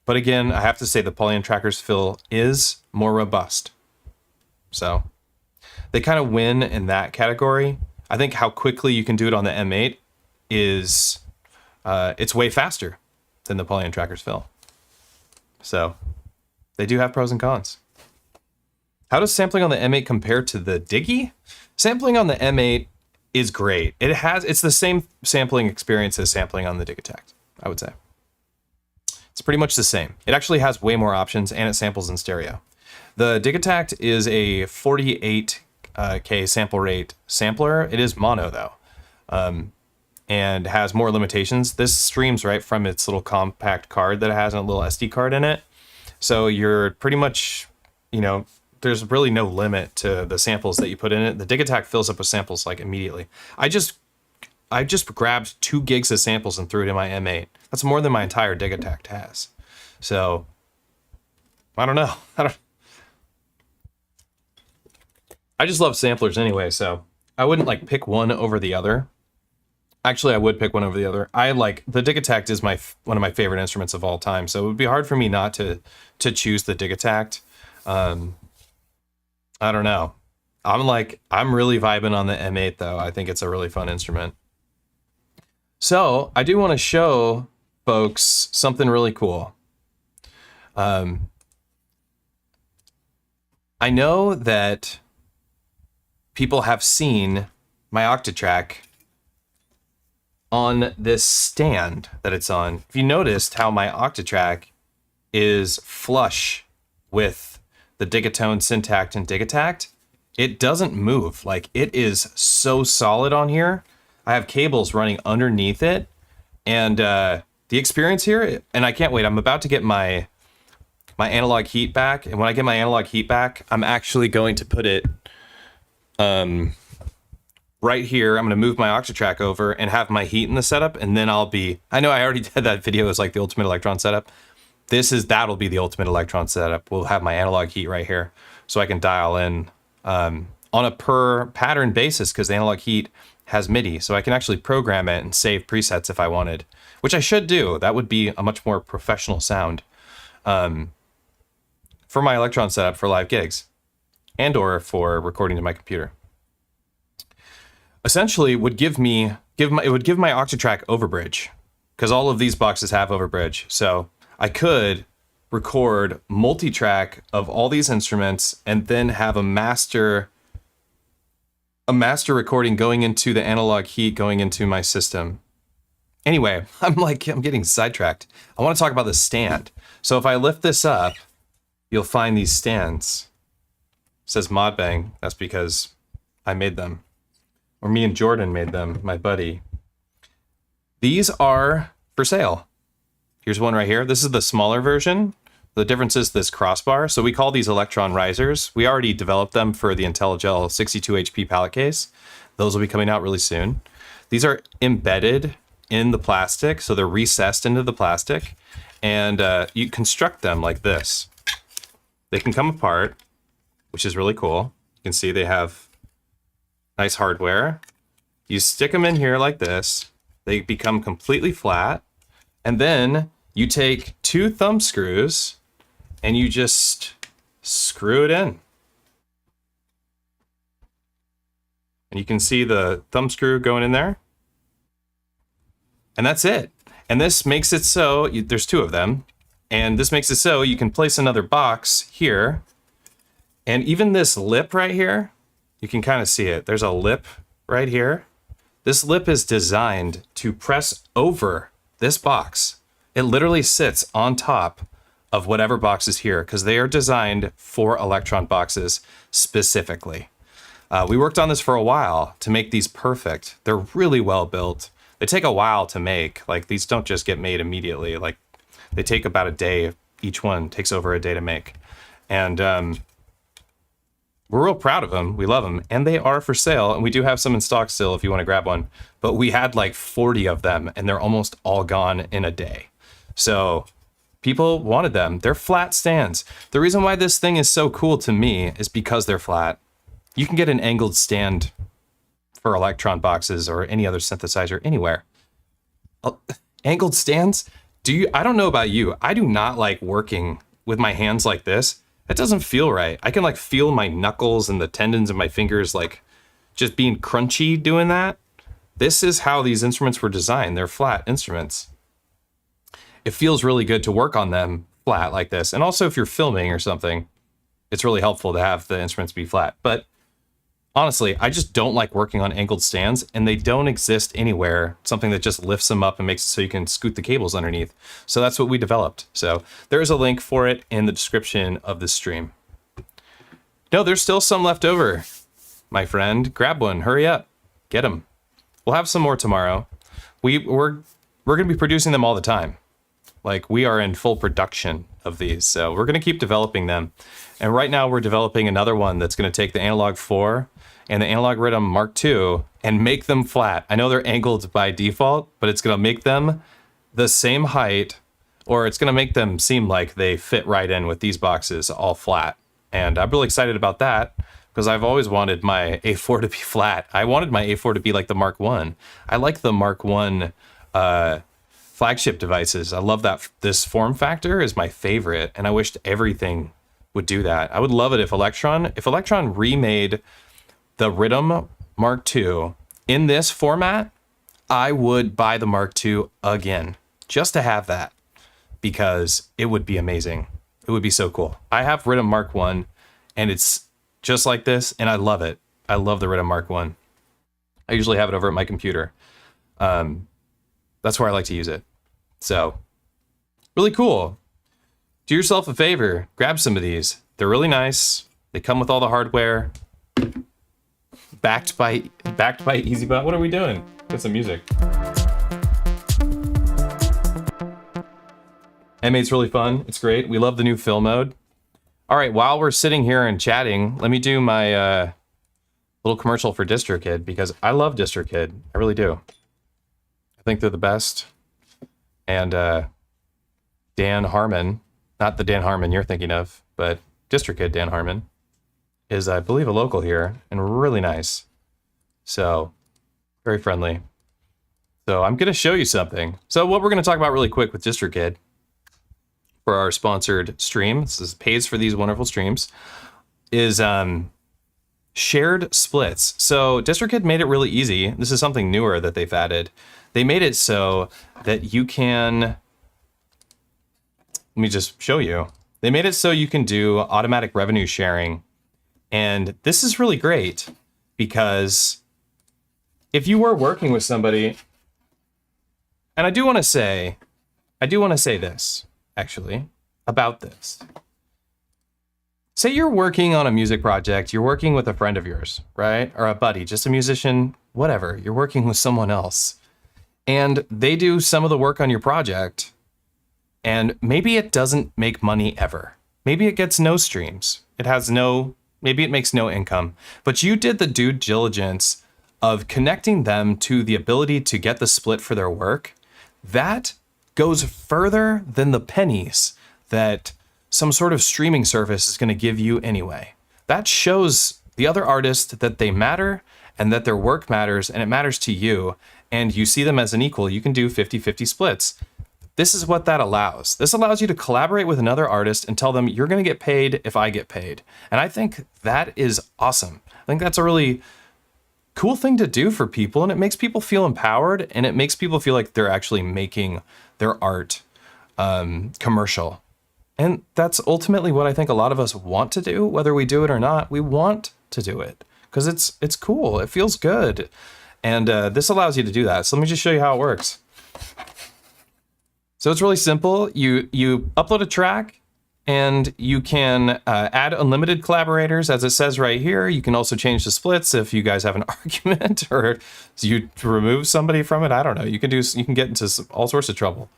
again, I have to say the Poly Tracker's fill is more robust. So they kind of win in that category. I think how quickly you can do it on the M8 is it's way faster than the Poly Tracker's fill. So they do have pros and cons. How does sampling on the M8 compare to the Diggy? Sampling on the M8 is great. It's the same sampling experience as sampling on the Digitact, I would say. It's pretty much the same. It actually has way more options, and it samples in stereo. The Digitact is a 48K sample rate sampler. It is mono though. And has more limitations. This streams right from its little compact card that it has, and a little SD card in it. So you're pretty much, there's really no limit to the samples that you put in it. The Digitact fills up with samples immediately. I just grabbed 2 gigs of samples and threw it in my M8. That's more than my entire Digitact has. So I don't know. I just love samplers anyway, so I wouldn't pick one over the other. Actually, I would pick one over the other. The Digitact is one of my favorite instruments of all time, so it would be hard for me not to choose the Digitact. I don't know. I'm really vibing on the M8 though. I think it's a really fun instrument. So I do want to show folks something really cool. I know that people have seen my Octatrack on this stand that it's on. If you noticed how my Octatrack is flush with the Digatone, Syntact, and Digitact, it doesn't move. It is so solid on here. I have cables running underneath it, and the experience here, and I can't wait. I'm about to get my analog heat back, and when I get my analog heat back, I'm actually going to put it right here. I'm going to move my Octatrack over and have my heat in the setup, and then I know I already did that video as the Ultimate Elektron setup. That'll be the Ultimate Elektron setup. We'll have my analog heat right here, so I can dial in on a per pattern basis, because the analog heat has MIDI, so I can actually program it and save presets if I wanted, which I should do. That would be a much more professional sound. for my Elektron setup for live gigs and or for recording to my computer. Essentially, it would give my Octatrack overbridge, because all of these boxes have overbridge. So I could record multi-track of all these instruments and then have a master recording going into the analog heat going into my system. Anyway, I'm getting sidetracked. I want to talk about the stand. So if I lift this up, you'll find these stands. It says Modbang. That's because I made them. Or me and Jordan made them, my buddy. These are for sale. Here's one right here. This is the smaller version. The difference is this crossbar. So we call these Elektron Risers. We already developed them for the IntelliGel 62 HP pallet case. Those will be coming out really soon. These are embedded in the plastic, so they're recessed into the plastic. And you construct them like this. They can come apart, which is really cool. You can see they have nice hardware. You stick them in here like this. They become completely flat. And then you take 2 thumb screws and you just screw it in. And you can see the thumb screw going in there. And that's it. And this makes it so, there's 2 of them. And this makes it so you can place another box here. And even this lip right here, you can kind of see it. There's a lip right here. This lip is designed to press over this box. It literally sits on top of whatever box is here because they are designed for Elektron boxes specifically. We worked on this for a while to make these perfect. They're really well built. They take a while to make. Like, these don't just get made immediately. Like, they take about a day. Each one takes over a day to make. And we're real proud of them. We love them. And they are for sale. And we do have some in stock still if you want to grab one. But we had like 40 of them, and they're almost all gone in a day. So people wanted them. They're flat stands. The reason why this thing is so cool to me is because they're flat. You can get an angled stand for Elektron boxes or any other synthesizer anywhere. Angled stands? I don't know about you. I do not like working with my hands like this. It doesn't feel right. I can like feel my knuckles and the tendons of my fingers like just being crunchy doing that. This is how these instruments were designed. They're flat instruments. It feels really good to work on them flat like this. And also if you're filming or something, it's really helpful to have the instruments be flat. But honestly, I just don't like working on angled stands, and they don't exist anywhere. Something that just lifts them up and makes it so you can scoot the cables underneath. So that's what we developed. So there's a link for it in the description of this stream. No, there's still some left over, my friend. Grab one, hurry up, get them. We'll have some more tomorrow. We're going to be producing them all the time. Like, we are in full production of these, so we're going to keep developing them. And right now we're developing another one that's going to take the Analog 4 and the Analog Rhythm Mark II and make them flat. I know they're angled by default, but it's going to make them the same height, or it's going to make them seem like they fit right in with these boxes all flat. And I'm really excited about that because I've always wanted my A4 to be flat. I wanted my A4 to be like the Mark I. I like the Mark I flagship devices. I love that. This form factor is my favorite, and I wished everything would do that. I would love it if Elektron remade the Rhythm Mark II in this format. I would buy the Mark II again just to have that, because it would be amazing. It would be so cool. I have Rhythm Mark I, and it's just like this, and I love it. I love the Rhythm Mark I. I usually have it over at my computer. That's where I like to use it. So, really cool. Do yourself a favor, grab some of these. They're really nice. They come with all the hardware. Backed by EZBOT. What are we doing? Get some music. M8's really fun. It's great. We love the new fill mode. All right, while we're sitting here and chatting, let me do my little commercial for DistroKid, because I love DistroKid. I really do. I think they're the best. And Dan Harmon, not the Dan Harmon you're thinking of, but DistroKid Dan Harmon, is, I believe, a local here and really nice. So, very friendly. So I'm going to show you something. So what we're going to talk about really quick with DistroKid, for our sponsored stream, pays for these wonderful streams, is shared splits. So DistroKid made it really easy. This is something newer that they've added. They made it so that you can, let me just show you. They made it so you can do automatic revenue sharing. And this is really great because if you were working with somebody, and I do want to say this, actually, about this. Say you're working on a music project, you're working with a friend of yours, right? Or a buddy, just a musician, whatever. You're working with someone else. And they do some of the work on your project, and maybe it doesn't make money ever. Maybe it gets no streams. Maybe it makes no income. But you did the due diligence of connecting them to the ability to get the split for their work. That goes further than the pennies that some sort of streaming service is going to give you anyway. That shows the other artist that they matter and that their work matters and it matters to you, and you see them as an equal. You can do 50-50 splits. This is what that allows. This allows you to collaborate with another artist and tell them you're going to get paid if I get paid. And I think that is awesome. I think that's a really cool thing to do for people, and it makes people feel empowered, and it makes people feel like they're actually making their art commercial. And that's ultimately what I think a lot of us want to do, whether we do it or not. We want to do it because it's cool. It feels good. And this allows you to do that. So let me just show you how it works. So it's really simple. You upload a track and you can add unlimited collaborators, as it says right here. You can also change the splits if you guys have an argument or you remove somebody from it. I don't know. You can get into all sorts of trouble.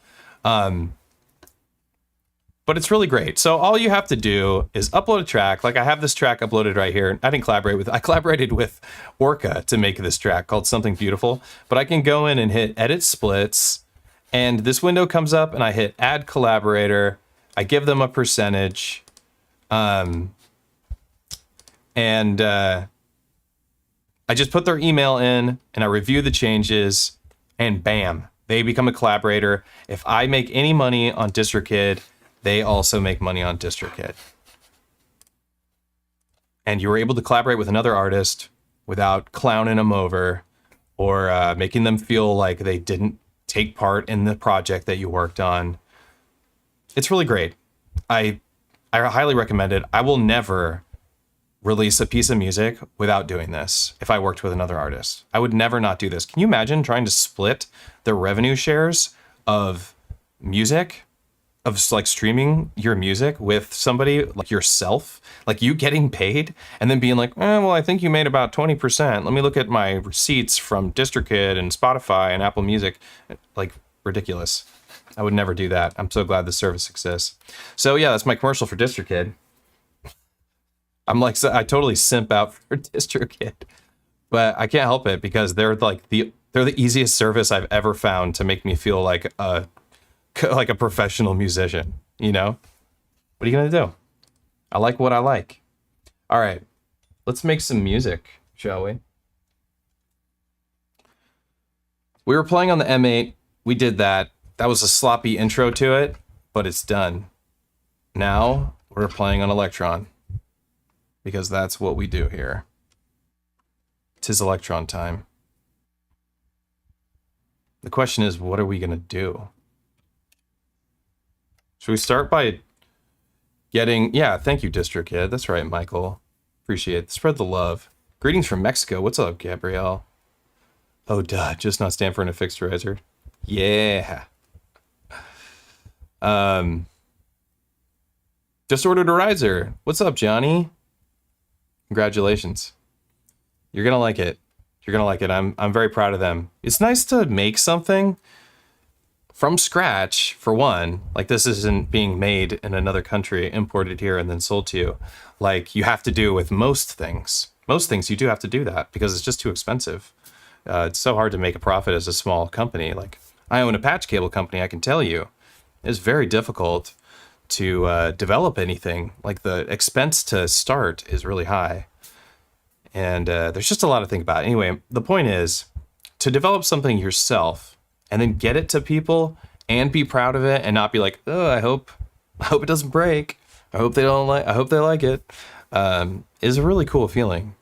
But it's really great. So all you have to do is upload a track. Like I have this track uploaded right here. I collaborated with Orca to make this track called Something Beautiful. But I can go in and hit Edit Splits. And this window comes up and I hit Add Collaborator. I give them a percentage. I just put their email in and I review the changes. And bam, they become a collaborator. If I make any money on DistroKid, they also make money on DistroKid. And you were able to collaborate with another artist without clowning them over or making them feel like they didn't take part in the project that you worked on. It's really great. I highly recommend it. I will never release a piece of music without doing this if I worked with another artist. I would never not do this. Can you imagine trying to split the revenue shares of music? Of like streaming your music with somebody like yourself, like you getting paid and then being like, well, I think you made about 20%. Let me look at my receipts from DistroKid and Spotify and Apple Music. Like ridiculous. I would never do that. I'm so glad this service exists. So yeah, that's my commercial for DistroKid. I totally simp out for DistroKid, but I can't help it because they're the easiest service I've ever found to make me feel like a professional musician, you know? What are you gonna do? I like what I like. All right, let's make some music, shall we? We were playing on the M8. We did that. That was a sloppy intro to it, but it's done. Now we're playing on Elektron because that's what we do here. 'Tis Elektron time. The question is, what are we gonna do? Should we start by getting... Yeah, thank you, DistroKid. That's right, Michael. Appreciate it. Spread the love. Greetings from Mexico. What's up, Gabrielle? Oh, duh. Just not Stanford and a fixed riser. Yeah. Just ordered a riser. What's up, Johnny? Congratulations. You're gonna like it. You're gonna like it. I'm very proud of them. It's nice to make something from scratch, for one. Like, this isn't being made in another country, imported here, and then sold to you. Like you have to do with most things. Most things you do have to do that because it's just too expensive. It's so hard to make a profit as a small company. Like, I own a patch cable company, I can tell you. It's very difficult to develop anything. Like, the expense to start is really high. And there's just a lot to think about. Anyway, the point is to develop something yourself and then get it to people and be proud of it and not be like, oh, I hope I hope it doesn't break. I hope they don't like. I hope they like it. Is a really cool feeling.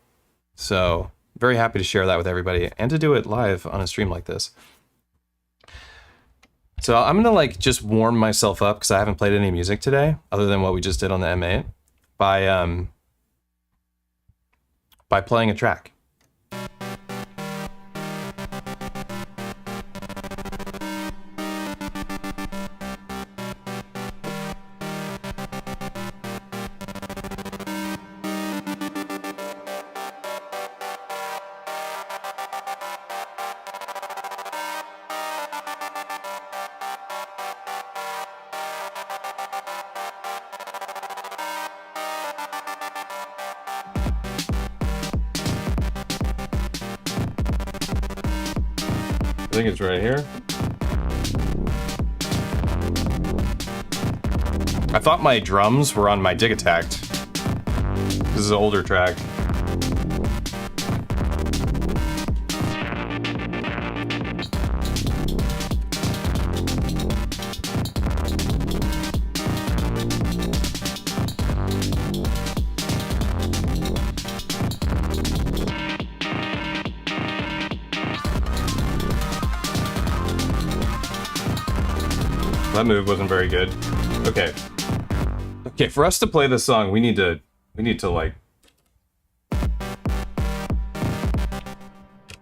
So very happy to share that with everybody and to do it live on a stream like this. So I'm gonna like just warm myself up because I haven't played any music today other than what we just did on the M8 by playing a track. I think it's right here. I thought my drums were on my Digitact. This is an older track. That move wasn't very good. Okay. Okay, for us to play this song, we need to like...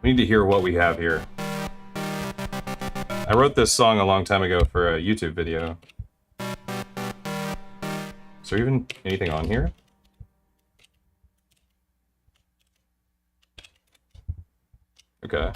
We need to hear what we have here. I wrote this song a long time ago for a YouTube video. Is there even anything on here? Okay.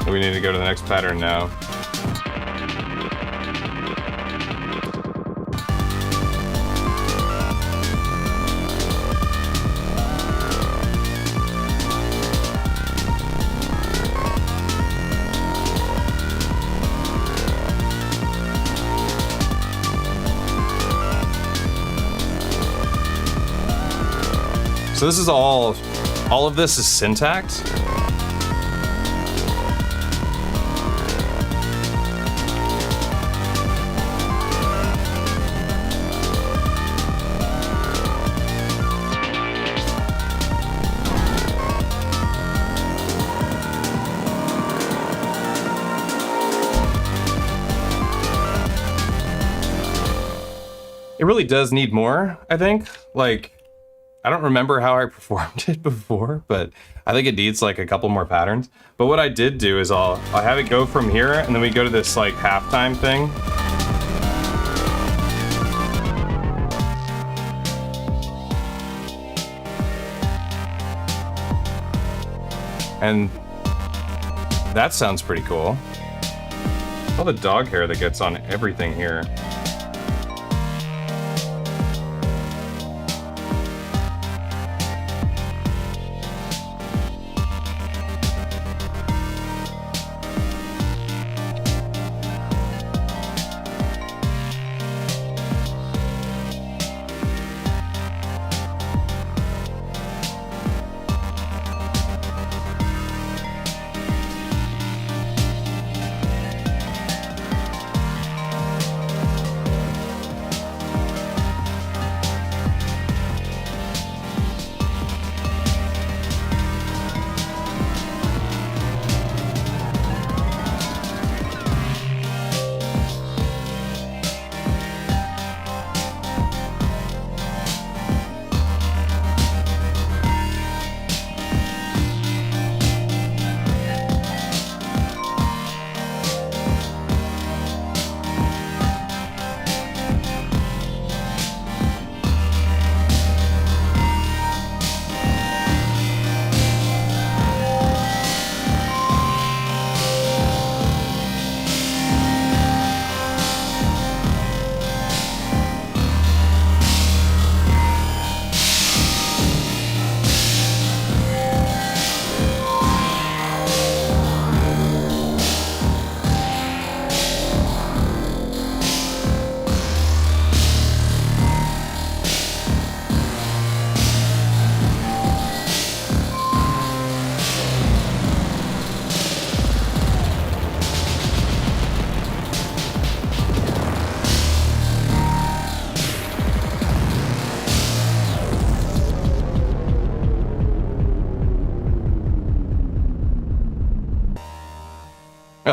We need to go to the next pattern now. So this is all of this is syntax. It really does need more, I think. Like, I don't remember how I performed it before, but I think it needs like a couple more patterns. But what I did do is I'll have it go from here, and then we go to this like halftime thing. And that sounds pretty cool. All the dog hair that gets on everything here.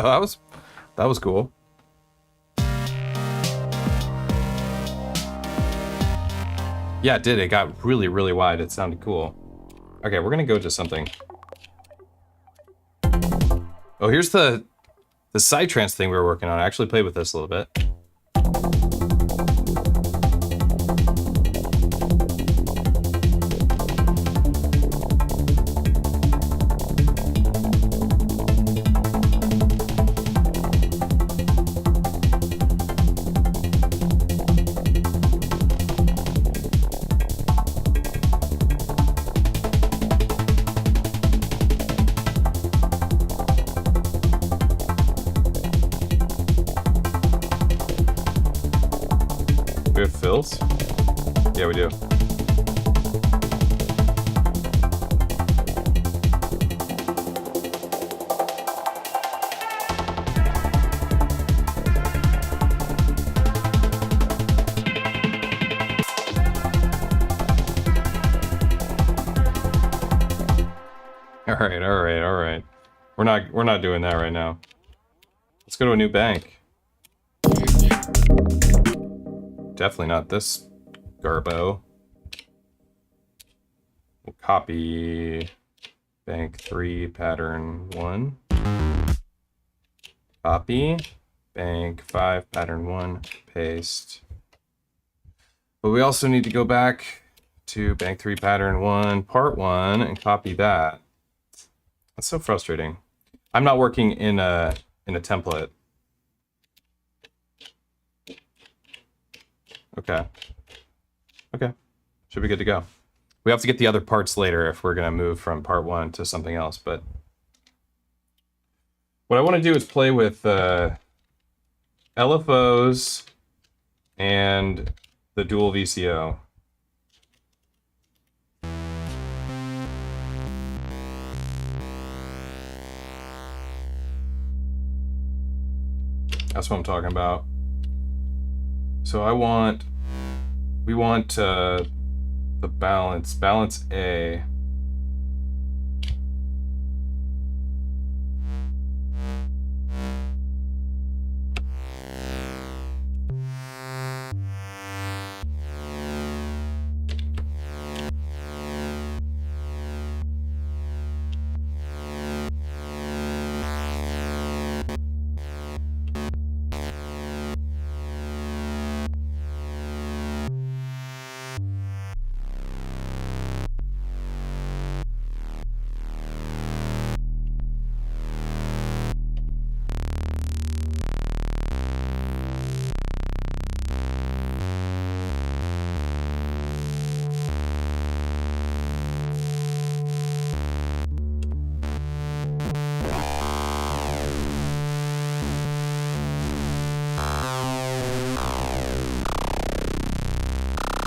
that was cool. Yeah, it did. It got really, really wide. It sounded cool. Okay, we're gonna go to something. Oh, here's the psytrance thing we were working on. I actually played with this a little bit. We have fills? Yeah, we do. All right. We're not doing that right now. Let's go to a new bank. Definitely not this garbo. We'll copy bank 3 pattern 1. Copy bank 5 pattern 1, paste. But we also need to go back to bank 3 pattern 1 part 1 and copy that. That's so frustrating. I'm not working in a template. Okay. Should be good to go. We have to get the other parts later if we're going to move from part 1 to something else, but what I want to do is play with LFOs and the dual VCO. That's what I'm talking about. So we want the balance A.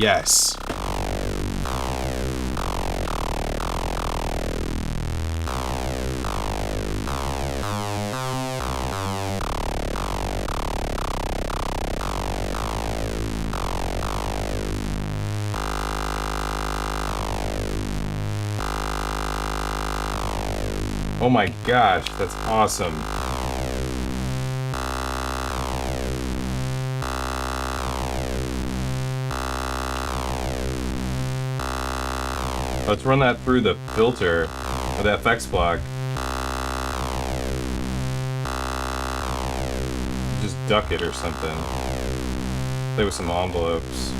Yes. Oh my gosh, that's awesome. Let's run that through the filter of the FX block. Just duck it or something. Play with some envelopes.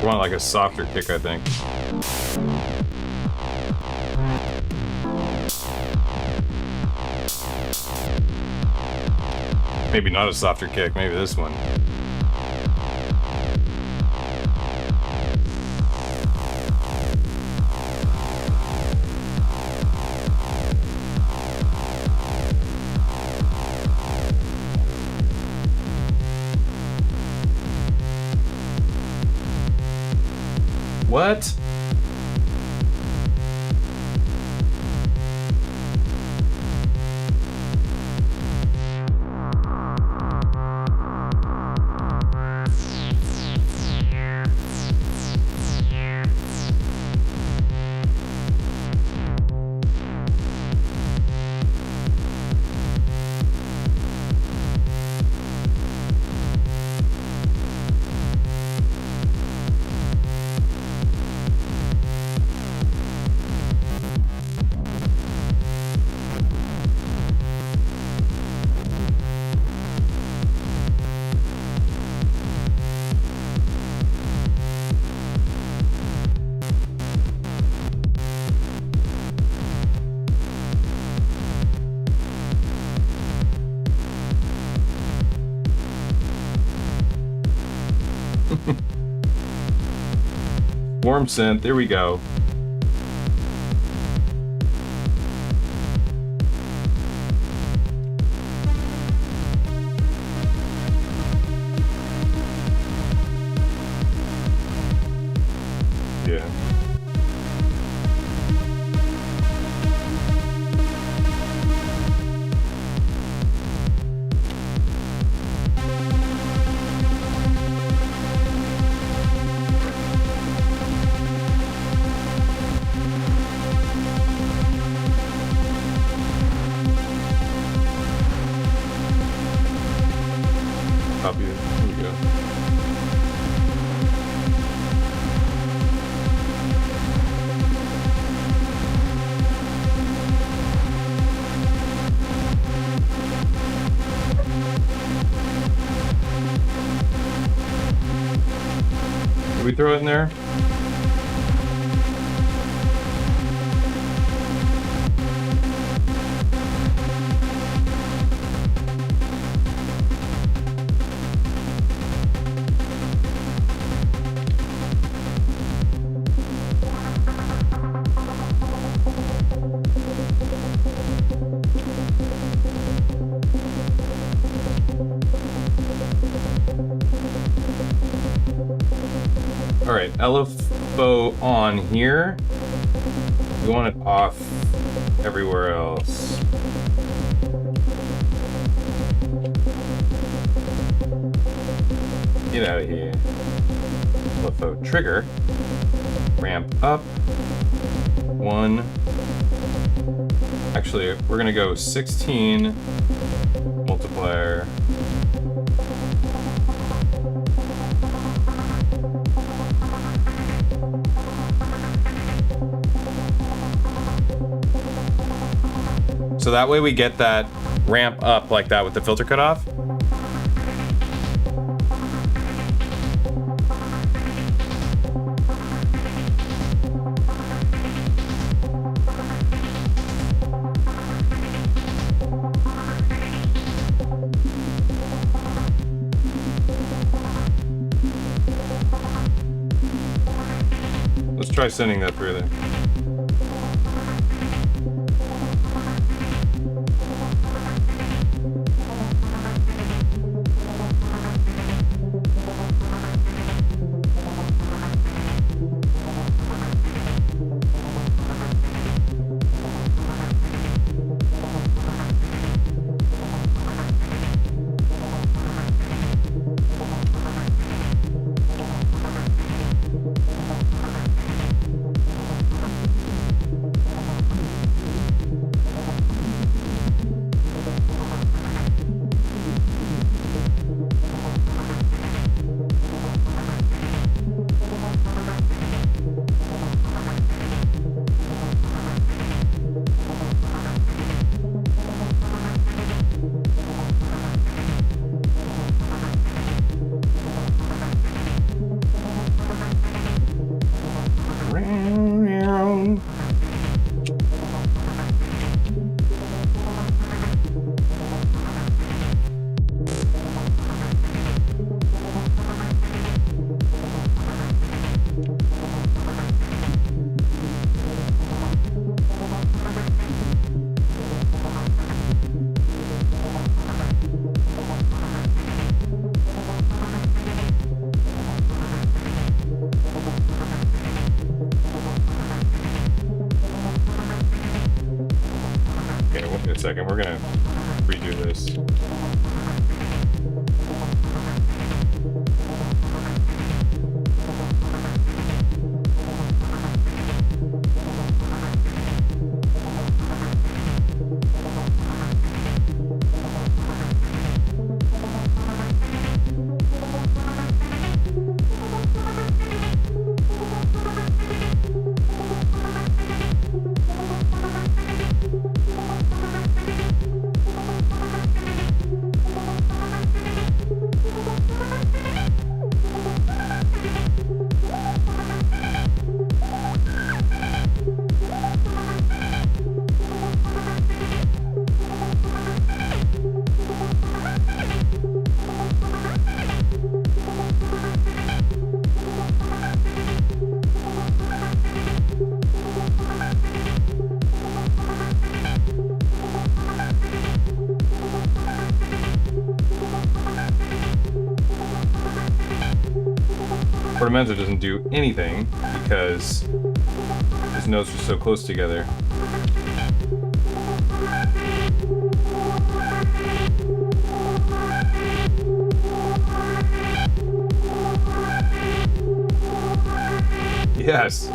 want like a softer kick, I think. Maybe not a softer kick, maybe this one. What? Warm synth, there we go. Yeah. Copy it. Here we go. Did we throw it in there? All right, LFO on here. We want it off everywhere else. Get out of here. LFO trigger. Ramp up. 1. Actually, we're gonna go 16 multiplier. So that way we get that ramp up like that with the filter cut off. Let's try sending that through there. a second. We're gonna redo this. Portamento doesn't do anything because his notes are so close together. Yes.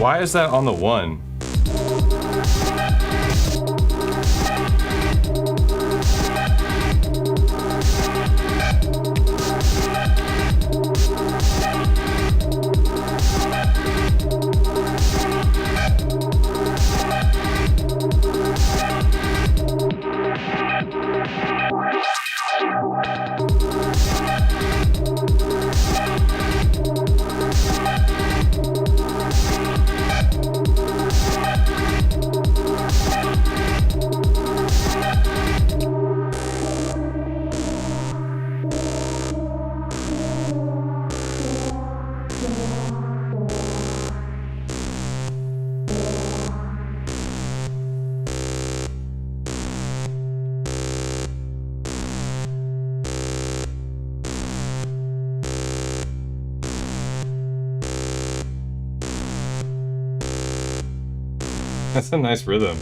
Why is that on the 1? That's a nice rhythm.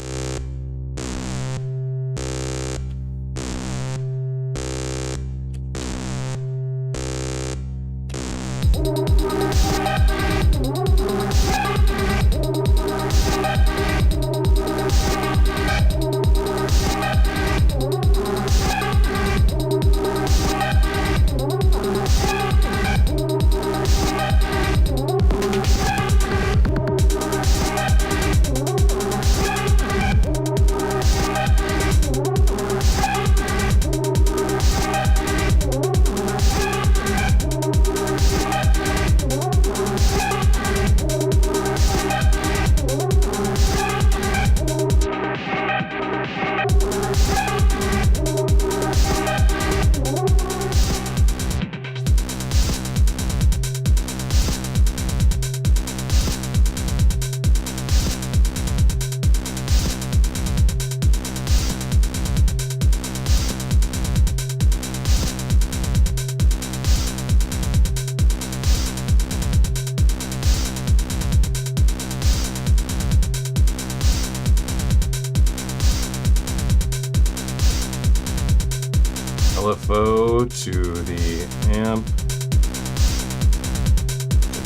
LFO to the amp.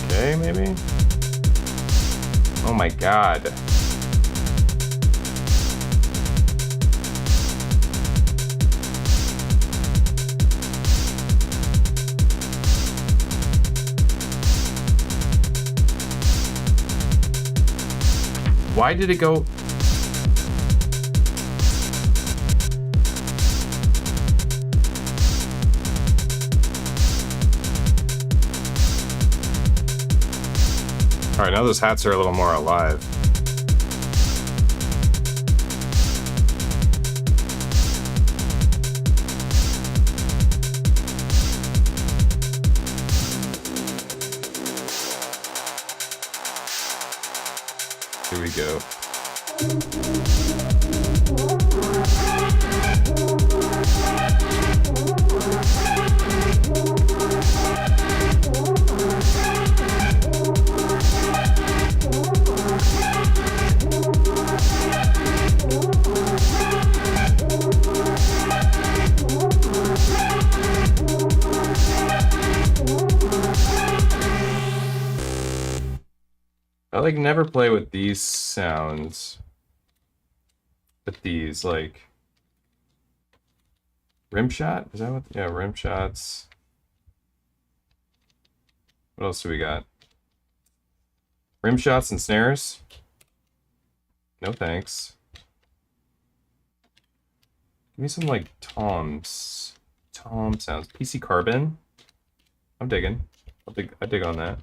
Okay, maybe? Oh my god. Why did it go? All right, now those hats are a little more alive. Here we go. I like never play with these sounds, but these like rim shot. Is that what? Yeah, rim shots. What else do we got? Rim shots and snares. No thanks. Give me some like toms. Tom sounds. PC Carbon. I'm digging. I dig on that.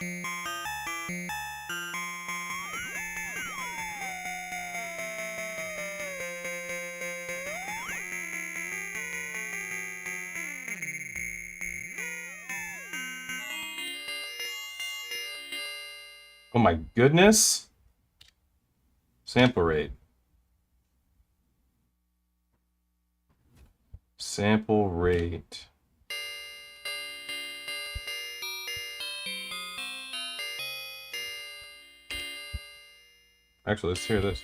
Oh my goodness. Sample rate. Sample rate. Actually, let's hear this.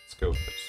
Let's go with this.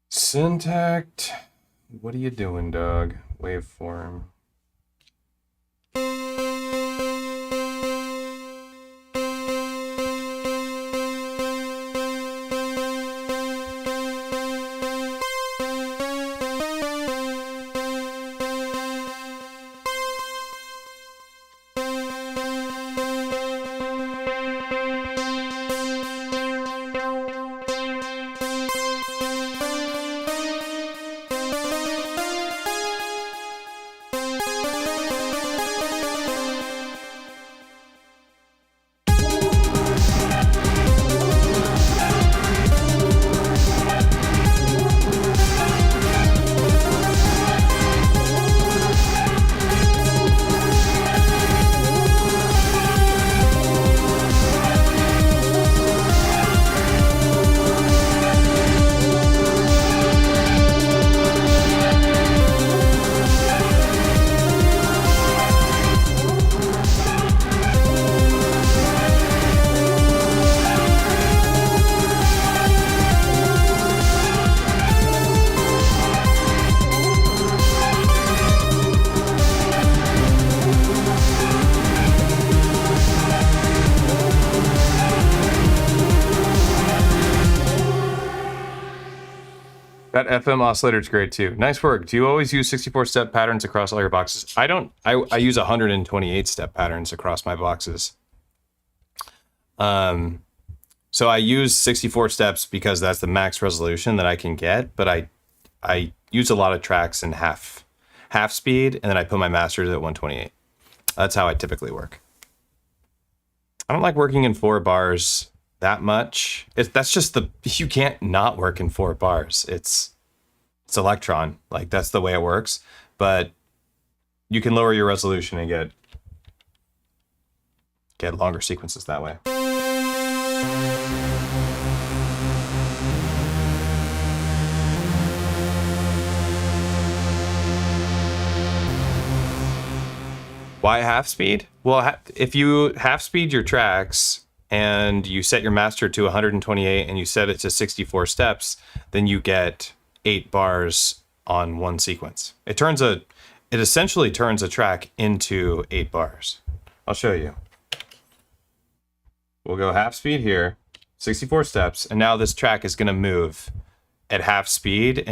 Syntact, what are you doing, dog? Waveform. That FM oscillator is great too. Nice work. Do you always use 64-step patterns across all your boxes? I don't. I use 128-step patterns across my boxes. So I use 64 steps because that's the max resolution that I can get, but I use a lot of tracks in half speed, and then I put my masters at 128. That's how I typically work. I don't like working in 4 bars that much. That's just you can't not work in 4 bars. It's Elektron, like that's the way it works. But you can lower your resolution and get longer sequences that way. Why half speed? Well, if you half speed your tracks and you set your master to 128 and you set it to 64 steps, then you get 8 bars on one sequence. It essentially turns a track into 8 bars. I'll show you. We'll go half speed here, 64 steps, and now this track is going to move at half speed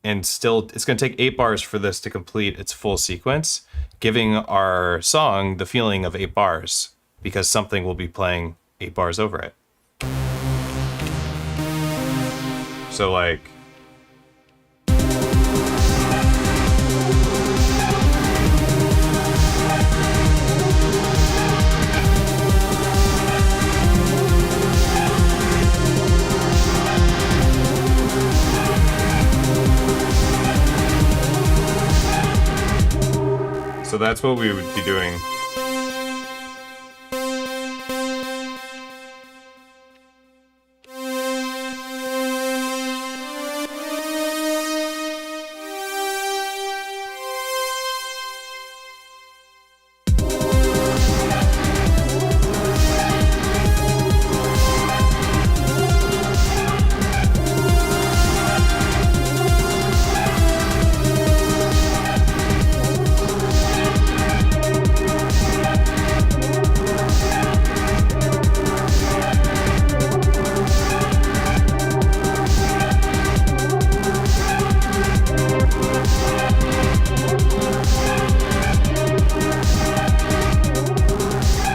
and still it's going to take 8 bars for this to complete its full sequence, giving our song the feeling of 8 bars because something will be playing 8 bars over it. So like so that's what we would be doing.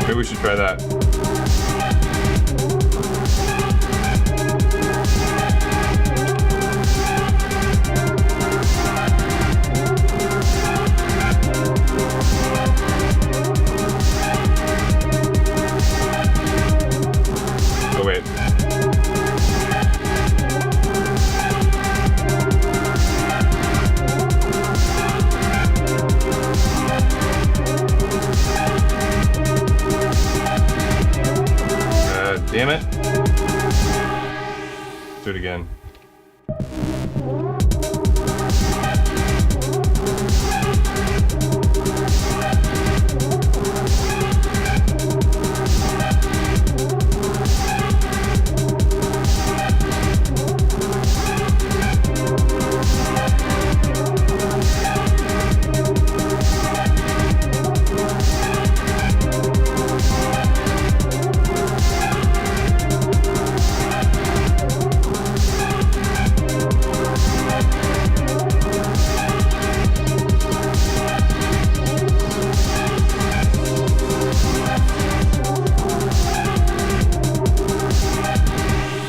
Maybe we should try that. Oh wait. Damn it. Do it again.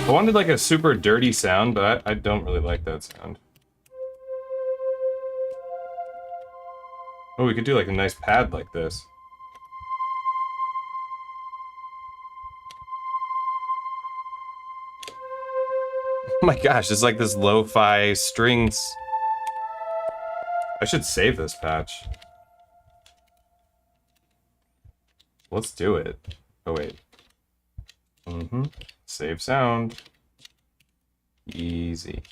I wanted like a super dirty sound, but I don't really like that sound. Oh, we could do like a nice pad like this. Oh my gosh, it's like this lo-fi strings. I should save this patch. Let's do it. Oh wait. Save sound. Easy.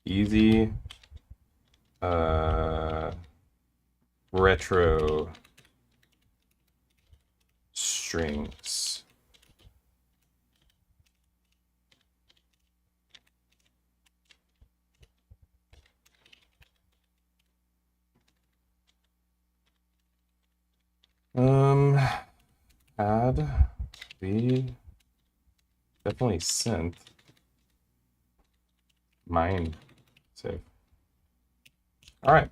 Easy. Retro strings. Add the definitely synth. Mine. Save. All right.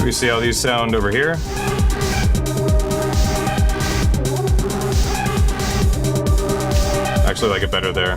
We see how these sound over here. Actually, like it better there.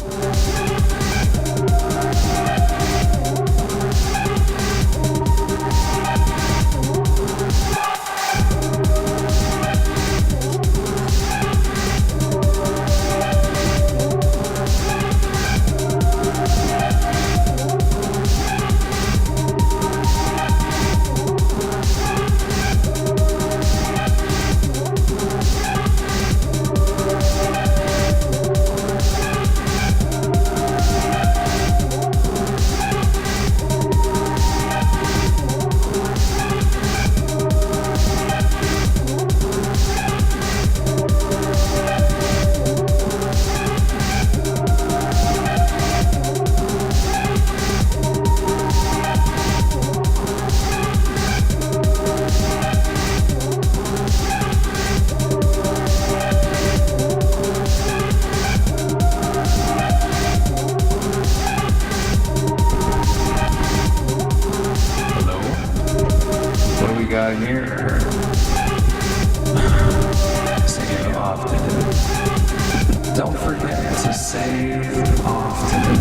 Don't forget to save often.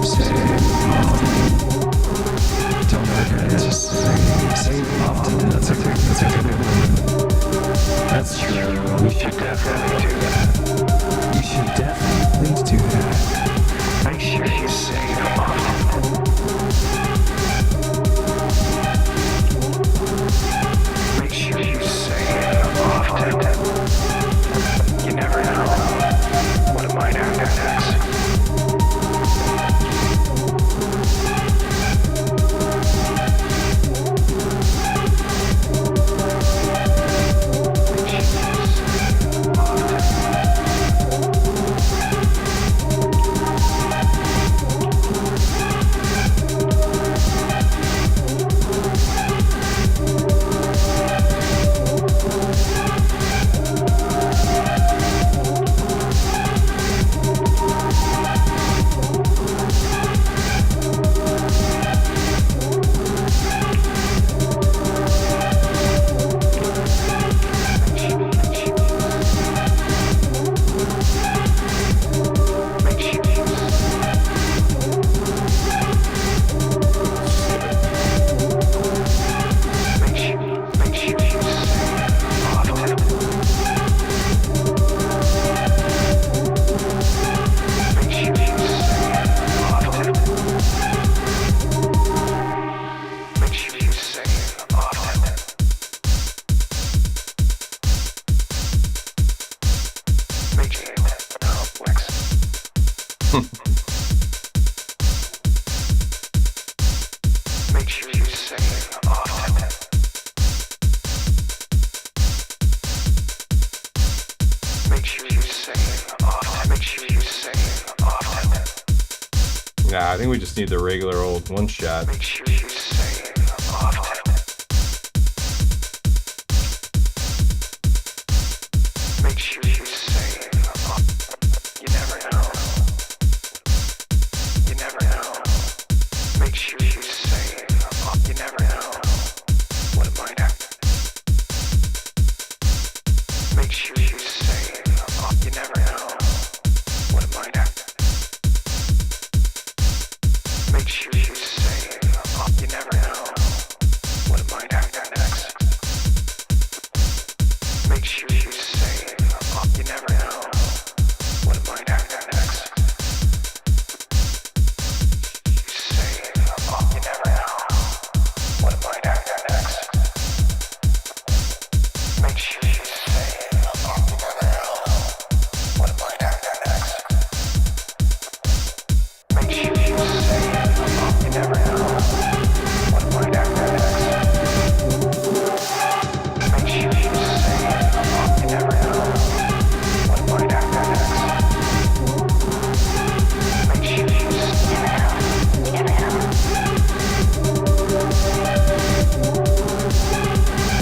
Save often. Don't forget to save often. That's a good one. That's true. We should definitely do that. You should definitely do that. Make sure you save often. Make sure you save often. You never know what might happen next. Make sure you save often. Make sure you save often. Make sure you save often. Make sure you save often. Nah, I think we just need the regular old one shot. Make sure you save often. Make sure you save often. You never know. You never know. Make sure you save often. You never know what it might happen. Make sure you save often. You never know what it might happen. Make sure you save often. You never know what it might happen next. Make sure you save often. You never know what it might happen next. Save often. You never know what it might happen next. Make sure you save often. You never know what it might happen next. Make sure you save often. You never know what it might happen next. Make sure you save often. You never know what it might happen next. Make sure you never know. You never know.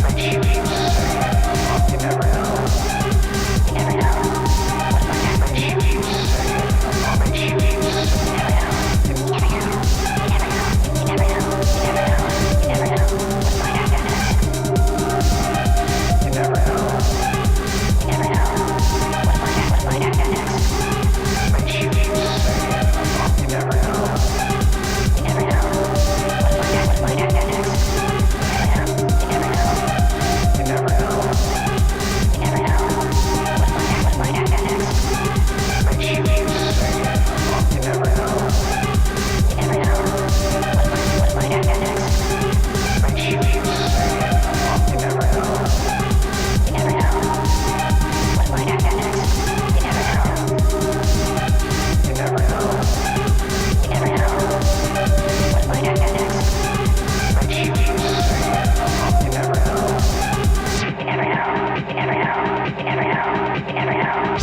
Make sure you save often. You never know. You never know what it might happen. Make sure you save often. Make sure you save. You never know. You never know. You never know. You never know. You never know. You never know what it might happen next. You never know. You never know what might happen next. Make sure you save often. You never know. You never know what might happen next. You never know. You never know. You never know what might happen next. Make sure you save often. You never know. You never know what might happen next. Make sure you save often. You never know. You never know what might happen next. You never know. You never know. You never know what might happen next. Make sure you save often. You never know. You never know. You never know. You never know. You never know.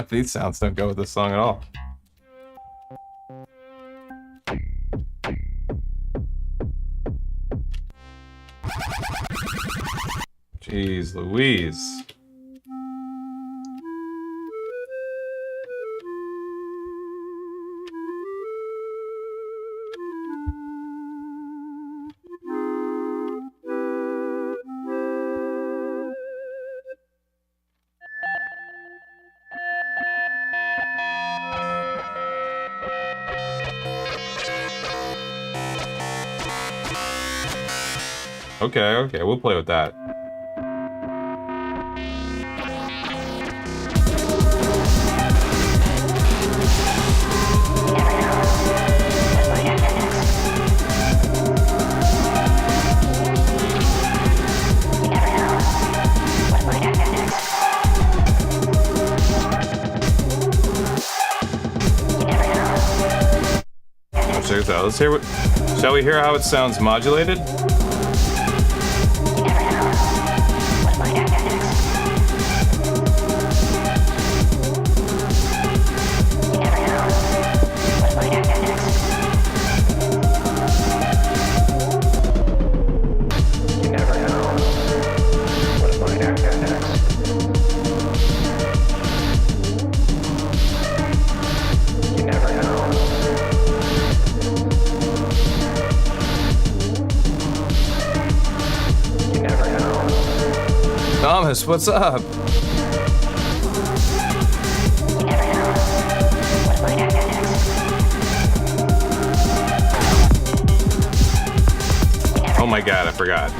These sounds don't go with this song at all. Jeez Louise. Okay, we'll play with that. Check this out. Let's hear what. Shall we hear how it sounds modulated? Thomas, what's up? Oh my god, I forgot.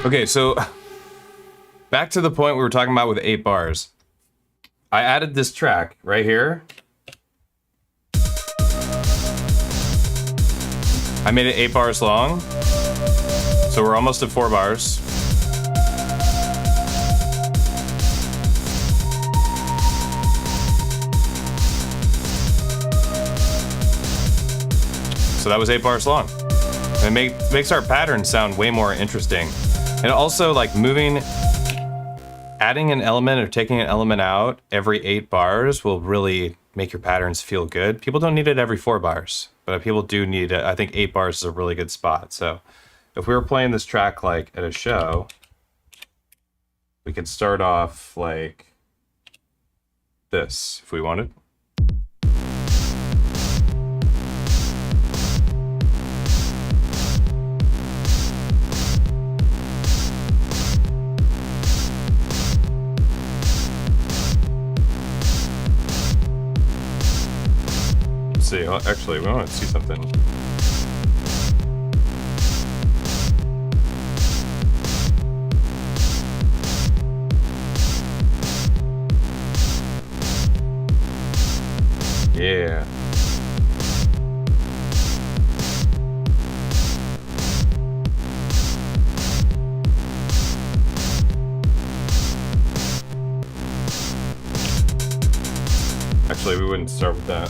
Okay, so back to the point we were talking about with 8 bars. I added this track right here. I made it 8 bars long. So we're almost at 4 bars. So that was 8 bars long. And it makes our pattern sound way more interesting. And also, like, adding an element or taking an element out every 8 bars will really make your patterns feel good. People don't need it every 4 bars, but people do need it. I think 8 bars is a really good spot. So if we were playing this track like at a show, we could start off like this if we wanted. See, actually, we want to see something. Yeah. Actually, we wouldn't start with that.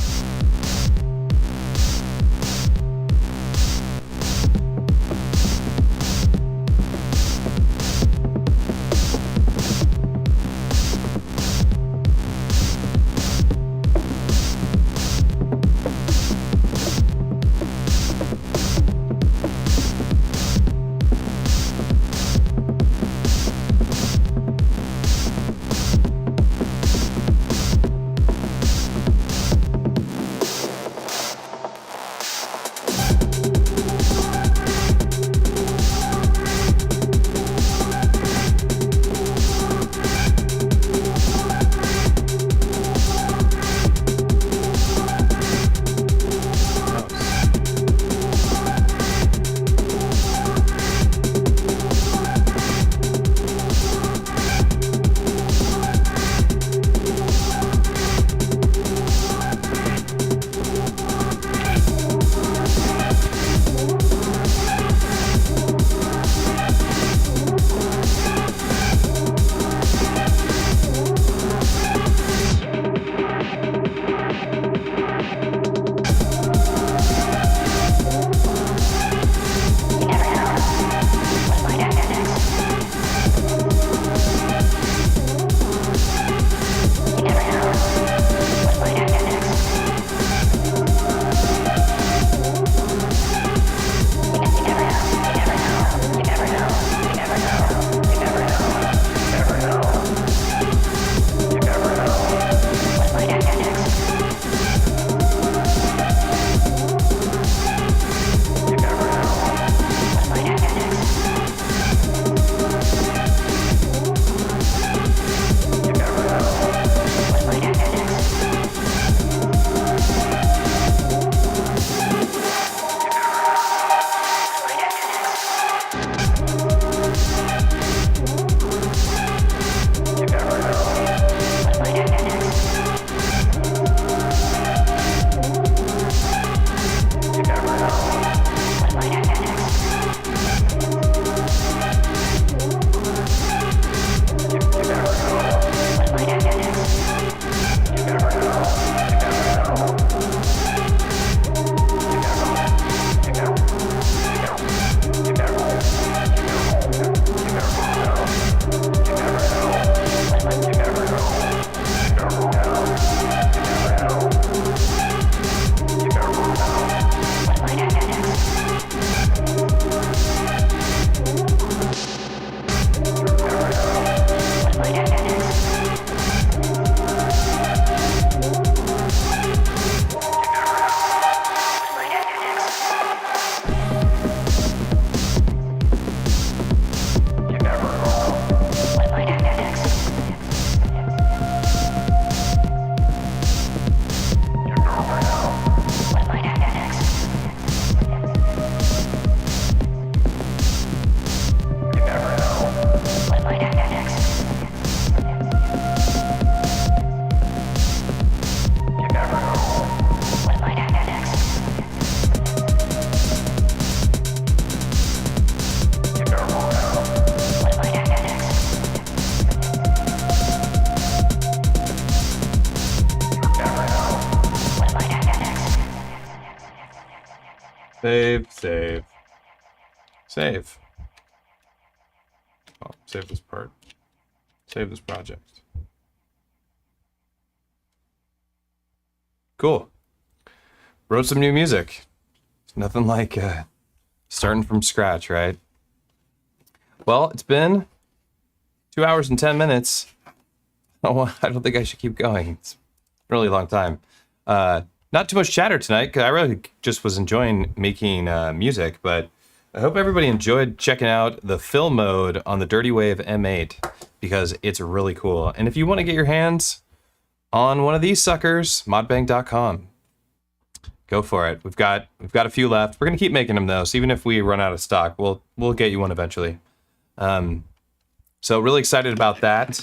Save, save, save. Oh, save this part. Save this project. Cool. Wrote some new music. It's nothing like starting from scratch, right? Well, it's been 2 hours and 10 minutes. Oh, I don't think I should keep going. It's a really long time. Not too much chatter tonight, because I really just was enjoying making music, but I hope everybody enjoyed checking out the fill mode on the Dirtywave M8, because it's really cool. And if you want to get your hands on one of these suckers, modbank.com. Go for it. We've got a few left. We're gonna keep making them though, so even if we run out of stock, we'll get you one eventually. So really excited about that.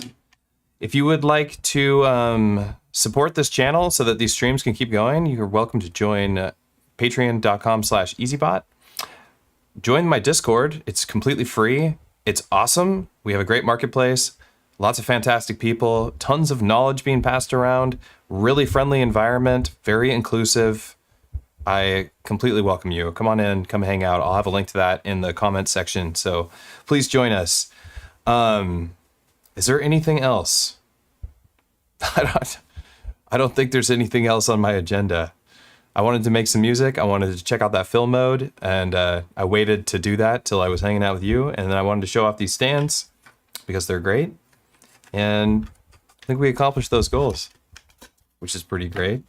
If you would like to support this channel so that these streams can keep going, you're welcome to join patreon.com/EZBOT. Join my Discord. It's completely free. It's awesome. We have a great marketplace, lots of fantastic people, tons of knowledge being passed around, really friendly environment, very inclusive. I completely welcome you. Come on in, come hang out. I'll have a link to that in the comments section. So please join us. Is there anything else? I don't think there's anything else on my agenda. I wanted to make some music. I wanted to check out that fill mode, and I waited to do that till I was hanging out with you, and then I wanted to show off these stands because they're great, and I think we accomplished those goals, which is pretty great.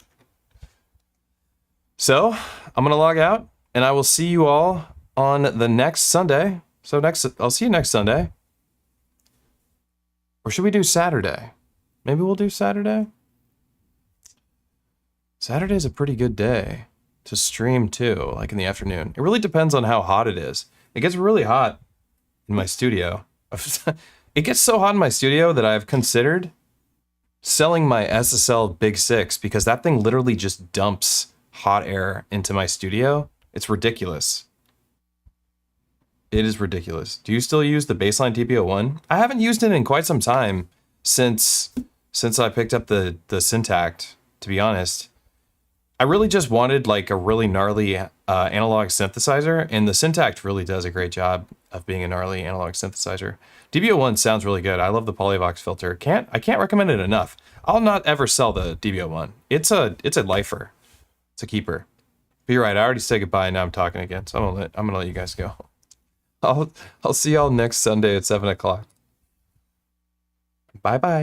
So I'm gonna log out, and I will see you all on the next Sunday. I'll see you next Sunday, or should we do Saturday? Maybe we'll do Saturday. Saturday's a pretty good day to stream too, like in the afternoon. It really depends on how hot it is. It gets really hot in my studio. It gets so hot in my studio that I've considered selling my SSL Big 6 because that thing literally just dumps hot air into my studio. It's ridiculous. It is ridiculous. Do you still use the baseline TP-01? I haven't used it in quite some time since I picked up the Syntact, to be honest. I really just wanted like a really gnarly analog synthesizer, and the Syntact really does a great job of being a gnarly analog synthesizer. DB01 sounds really good. I love the Polyvox filter. I can't recommend it enough. I'll not ever sell the DB01. It's a lifer. It's a keeper. But you're right. I already said goodbye. And now I'm talking again, so I'm gonna let you guys go. I'll see y'all next Sunday at 7 o'clock. Bye bye.